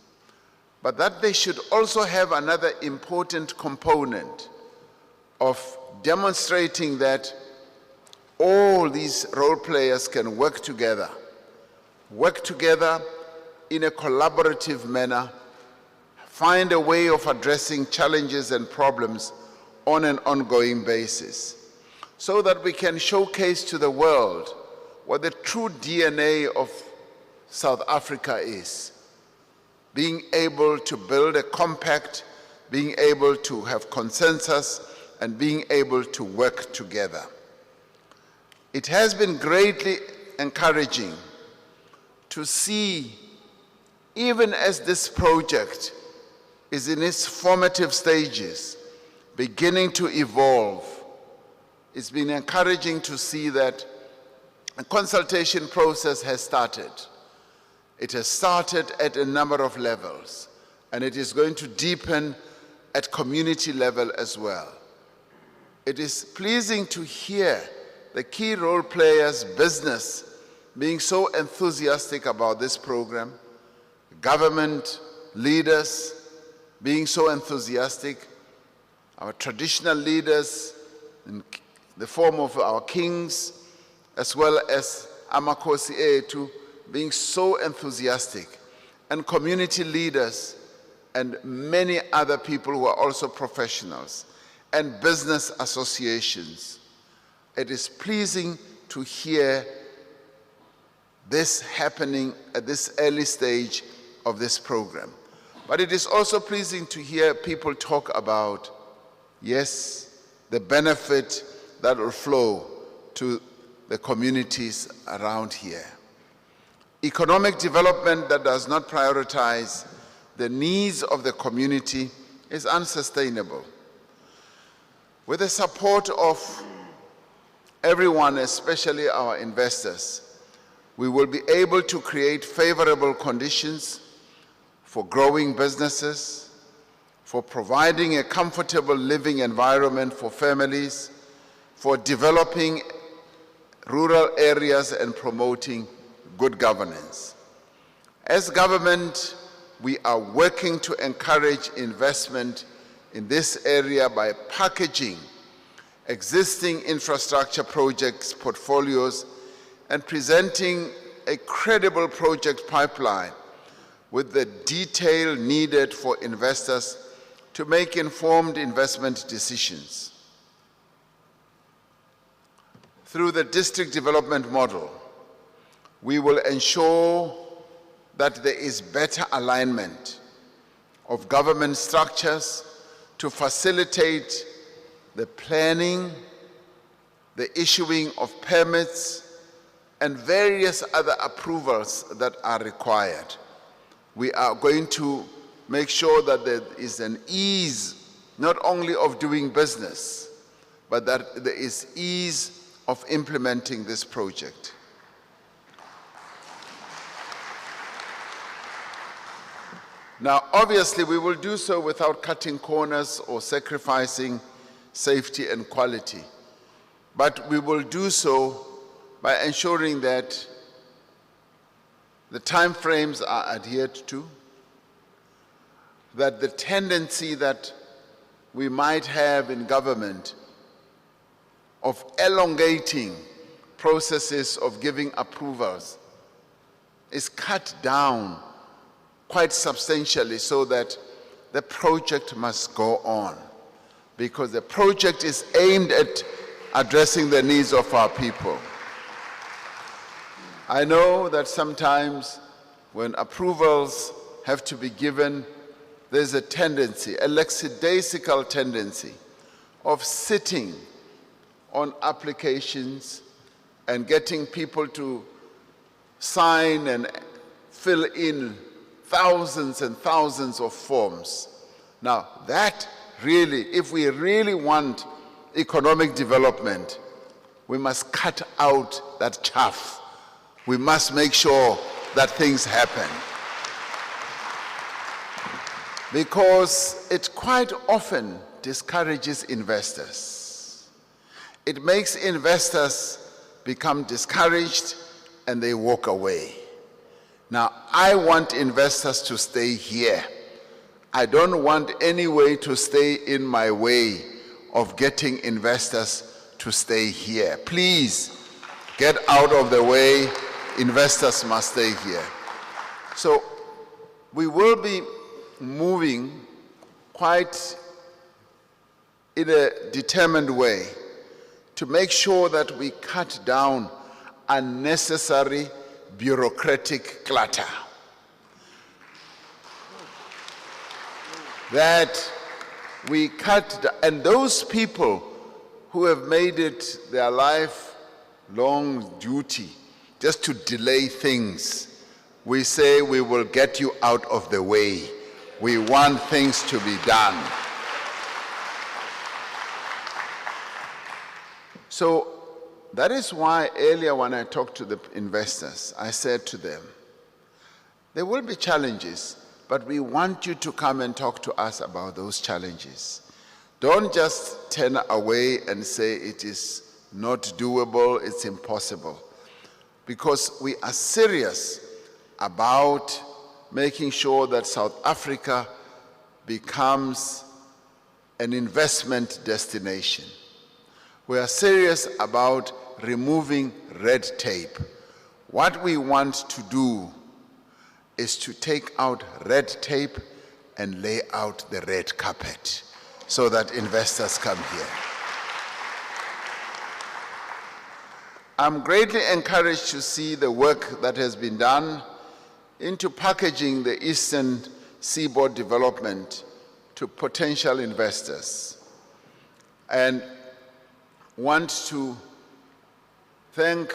but that they should also have another important component of demonstrating that all these role players can work together in a collaborative manner, find a way of addressing challenges and problems on an ongoing basis, so that we can showcase to the world what the true DNA of South Africa is. Being able to build a compact, being able to have consensus, and being able to work together. It has been greatly encouraging to see, even as this project is in its formative stages, beginning to evolve. It's been encouraging to see that a consultation process has started. It has started at a number of levels, and it is going to deepen at community level as well. It is pleasing to hear the key role players, business, being so enthusiastic about this program, government leaders being so enthusiastic, our traditional leaders in the form of our kings, as well as Amakosi Etu, being so enthusiastic, and community leaders and many other people who are also professionals, and business associations. It is pleasing to hear this happening at this early stage of this program. But it is also pleasing to hear people talk about, yes, the benefit that will flow to the communities around here. Economic development that does not prioritize the needs of the community is unsustainable. With the support of everyone, especially our investors, we will be able to create favorable conditions for growing businesses, for providing a comfortable living environment for families, for developing rural areas and promoting good governance. As government, we are working to encourage investment in this area by packaging existing infrastructure projects portfolios and presenting a credible project pipeline with the detail needed for investors to make informed investment decisions. Through the district development model, we will ensure that there is better alignment of government structures to facilitate the planning, the issuing of permits, and various other approvals that are required. We are going to make sure that there is an ease not only of doing business, but that there is ease of implementing this project. Now, obviously, we will do so without cutting corners or sacrificing safety and quality, but we will do so by ensuring that the time frames are adhered to, that the tendency that we might have in government of elongating processes of giving approvals is cut down quite substantially, so that the project must go on, because the project is aimed at addressing the needs of our people. I know that sometimes when approvals have to be given, there's a tendency, a lackadaisical tendency, of sitting on applications and getting people to sign and fill in thousands and thousands of forms. Now, that really, if we really want economic development, we must cut out that chaff. We must make sure that things happen. Because it quite often discourages investors. It makes investors become discouraged and they walk away. Now, I want investors to stay here. I don't want any way to stay in my way of getting investors to stay here. Please, get out of the way. Investors must stay here. So, we will be moving quite in a determined way to make sure that we cut down unnecessary bureaucratic clutter. That we cut, and those people who have made it their lifelong duty just to delay things, we say we will get you out of the way. We want things to be done. So that is why earlier when I talked to the investors, I said to them, there will be challenges, but we want you to come and talk to us about those challenges. Don't just turn away and say it is not doable, it's impossible. Because we are serious about making sure that South Africa becomes an investment destination. We are serious about removing red tape. What we want to do is to take out red tape and lay out the red carpet so that investors come here. I'm greatly encouraged to see the work that has been done into packaging the Eastern Seaboard development to potential investors. And want to thank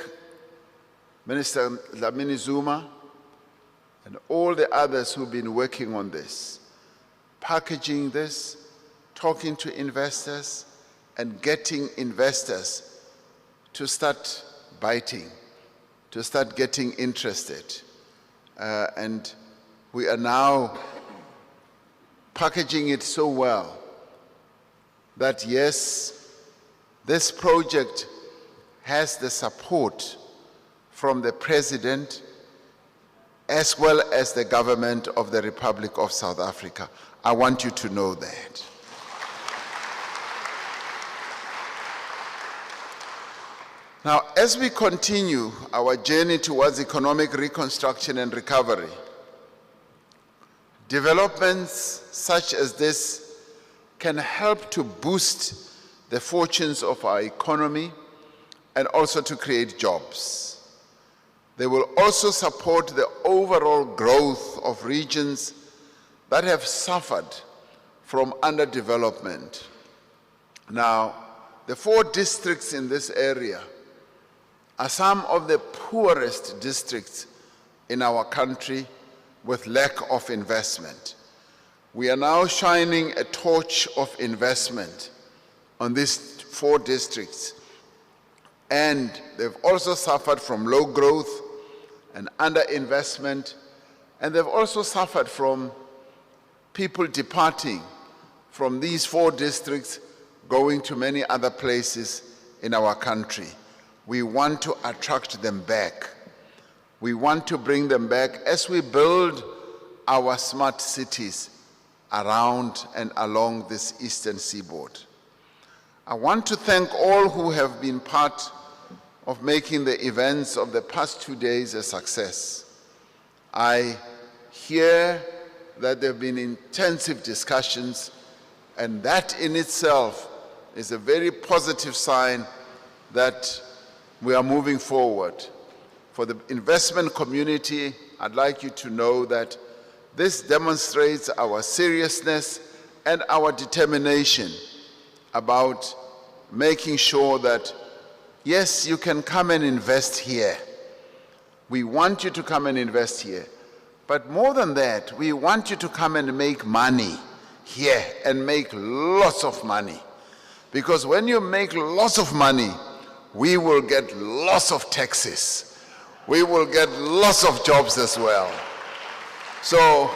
Minister Dlamini Zuma and all the others who've been working on this, packaging this, talking to investors, and getting investors to start biting, to start getting interested. And we are now packaging it so well that yes, this project has the support from the President as well as the government of the Republic of South Africa. I want you to know that. Now, as we continue our journey towards economic reconstruction and recovery, developments such as this can help to boost the fortunes of our economy and also to create jobs. They will also support the overall growth of regions that have suffered from underdevelopment. Now, the 4 districts in this area are some of the poorest districts in our country with lack of investment. We are now shining a torch of investment on these 4 districts. And they've also suffered from low growth and underinvestment, and they've also suffered from people departing from these 4 districts going to many other places in our country. We want to attract them back. We want to bring them back as we build our smart cities around and along this eastern seaboard. I want to thank all who have been part of making the events of the past 2 days a success. I hear that there have been intensive discussions, and that in itself is a very positive sign that we are moving forward. For the investment community, I'd like you to know that this demonstrates our seriousness and our determination about making sure that, yes, you can come and invest here. We want you to come and invest here. But more than that, we want you to come and make money here and make lots of money. Because when you make lots of money, we will get lots of taxes. We will get lots of jobs as well. So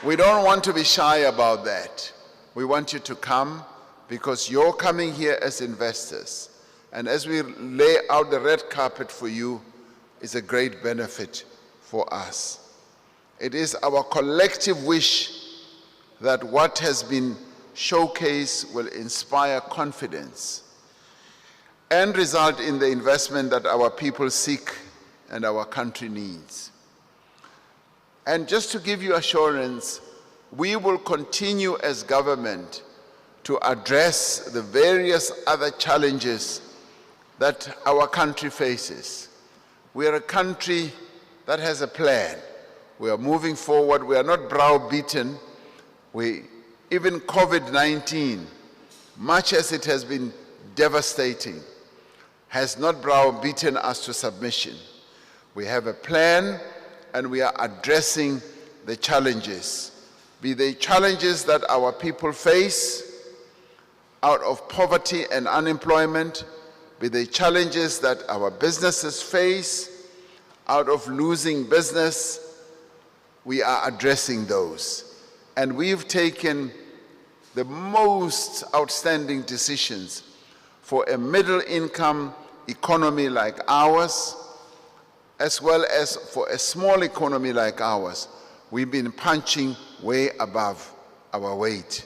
we don't want to be shy about that. We want you to come because you're coming here as investors. And as we lay out the red carpet for you, it's a great benefit for us. It is our collective wish that what has been showcased will inspire confidence and result in the investment that our people seek and our country needs. And just to give you assurance, we will continue as government to address the various other challenges that our country faces. We are a country that has a plan. We are moving forward. We are not browbeaten. Even COVID-19, much as it has been devastating, has not browbeaten us to submission. We have a plan, and we are addressing the challenges. Be they challenges that our people face out of poverty and unemployment, be they challenges that our businesses face out of losing business, we are addressing those. And we've taken the most outstanding decisions for a middle-income economy like ours, as well as for a small economy like ours. We've been punching way above our weight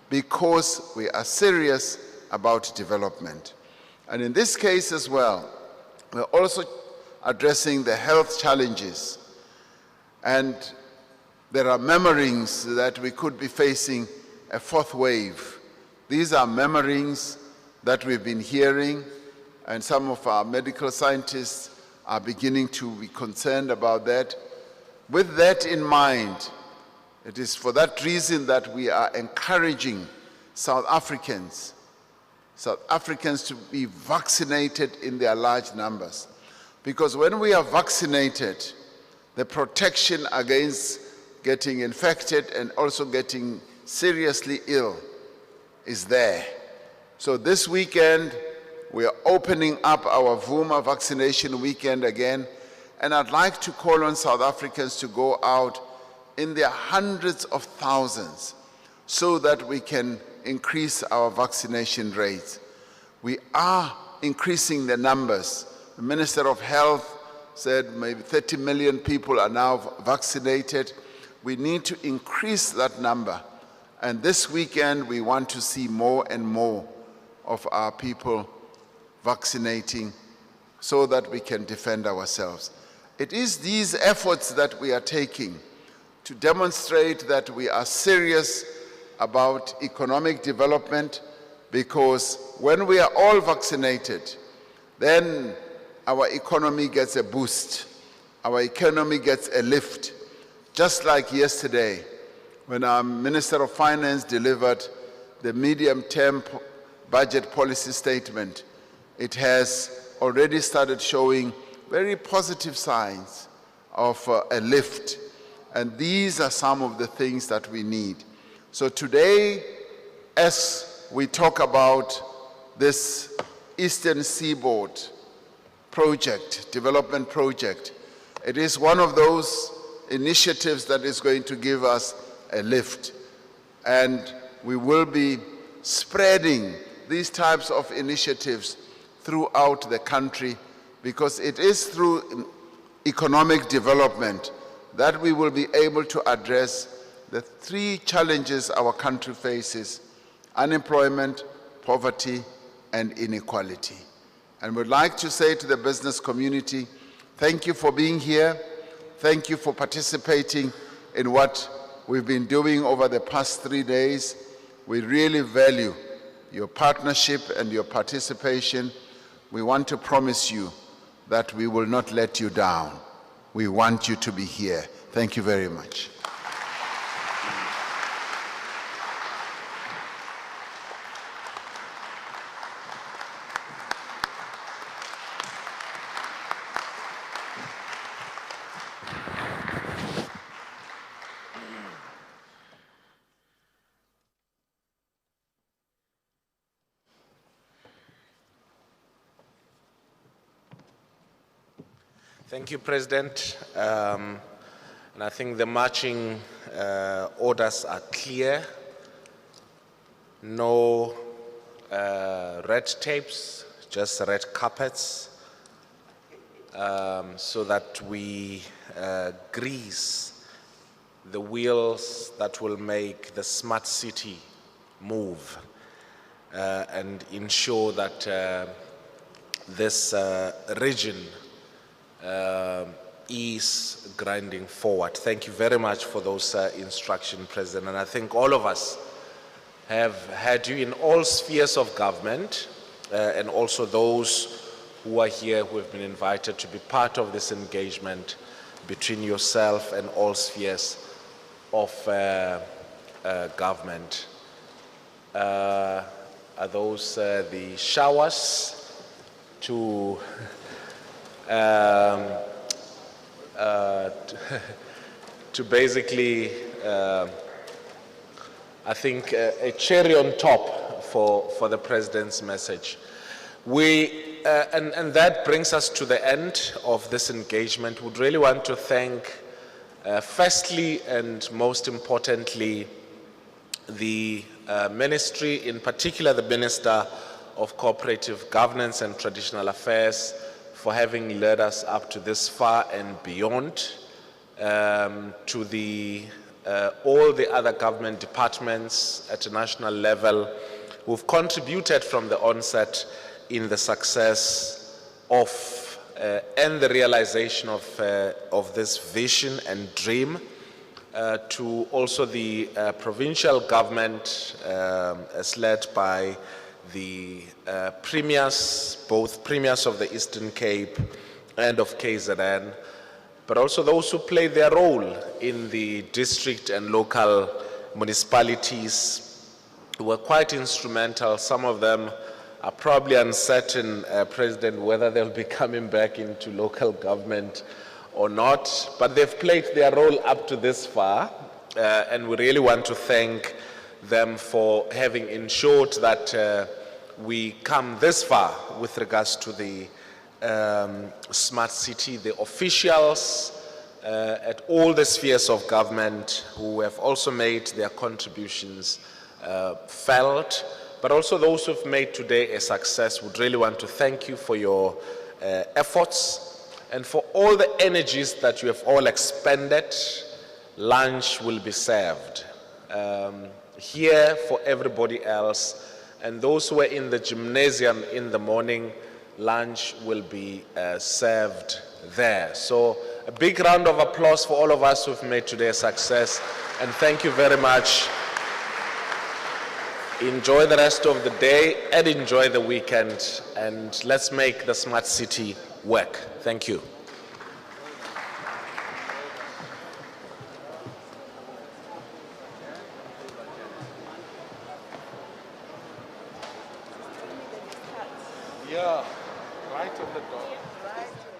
because we are serious about development. And in this case as well, we're also addressing the health challenges. And there are murmurings that we could be facing a 4th wave. These are murmurings that we've been hearing, and some of our medical scientists are beginning to be concerned about that. With that in mind, it is for that reason that we are encouraging South Africans to be vaccinated in their large numbers. Because when we are vaccinated, the protection against getting infected and also getting seriously ill is there. So this weekend, we are opening up our Vuma vaccination weekend again, and I'd like to call on South Africans to go out in their hundreds of thousands so that we can increase our vaccination rates. We are increasing the numbers. The Minister of Health said maybe 30 million people are now vaccinated. We need to increase that number. And this weekend, we want to see more and more of our people vaccinating so that we can defend ourselves. It is these efforts that we are taking to demonstrate that we are serious about economic development, because when we are all vaccinated, then our economy gets a boost. Our economy gets a lift. Just like yesterday, when our Minister of Finance delivered the medium-term budget policy statement, it has already started showing very positive signs of a lift. And these are some of the things that we need. So today, as we talk about this Eastern Seaboard project, development project, it is one of those initiatives that is going to give us a lift. And we will be spreading these types of initiatives throughout the country, because it is through economic development that we will be able to address the three challenges our country faces: unemployment, poverty, and inequality. And we'd like to say to the business community, thank you for being here. Thank you for participating in what we've been doing over the past 3 days. We really value your partnership and your participation. We want to promise you that we will not let you down. We want you to be here. Thank you very much. Thank you, President. And I think the marching orders are clear. No red tapes, just red carpets, so that we grease the wheels that will make the smart city move and ensure that this region is grinding forward. Thank you very much for those instructions, President. And I think all of us have had you in all spheres of government, and also those who are here who have been invited to be part of this engagement between yourself and all spheres of government. Are those the showers to to basically, I think, a cherry on top for the President's message. And that brings us to the end of this engagement. Would really want to thank, firstly and most importantly, the Ministry, in particular the Minister of Cooperative Governance and Traditional Affairs, for having led us up to this far and beyond, to all the other government departments at a national level who've contributed from the onset in the success of and the realization of this vision and dream, to also the provincial government as led by the premiers, both premiers of the Eastern Cape and of KZN, but also those who play their role in the district and local municipalities who were quite instrumental. Some of them are probably uncertain, President, whether they'll be coming back into local government or not, but they've played their role up to this far, and we really want to thank them for having ensured that we come this far with regards to the smart city, the officials at all the spheres of government who have also made their contributions felt, but also those who've made today a success. Would really want to thank you for your efforts and for all the energies that you have all expended. Lunch will be served here for everybody else, and those who are in the gymnasium in the morning, lunch will be served there. So a big round of applause for all of us who've made today a success, and thank you very much. Enjoy the rest of the day and enjoy the weekend, and let's make the smart city work. Thank you. Yeah, right on the dot.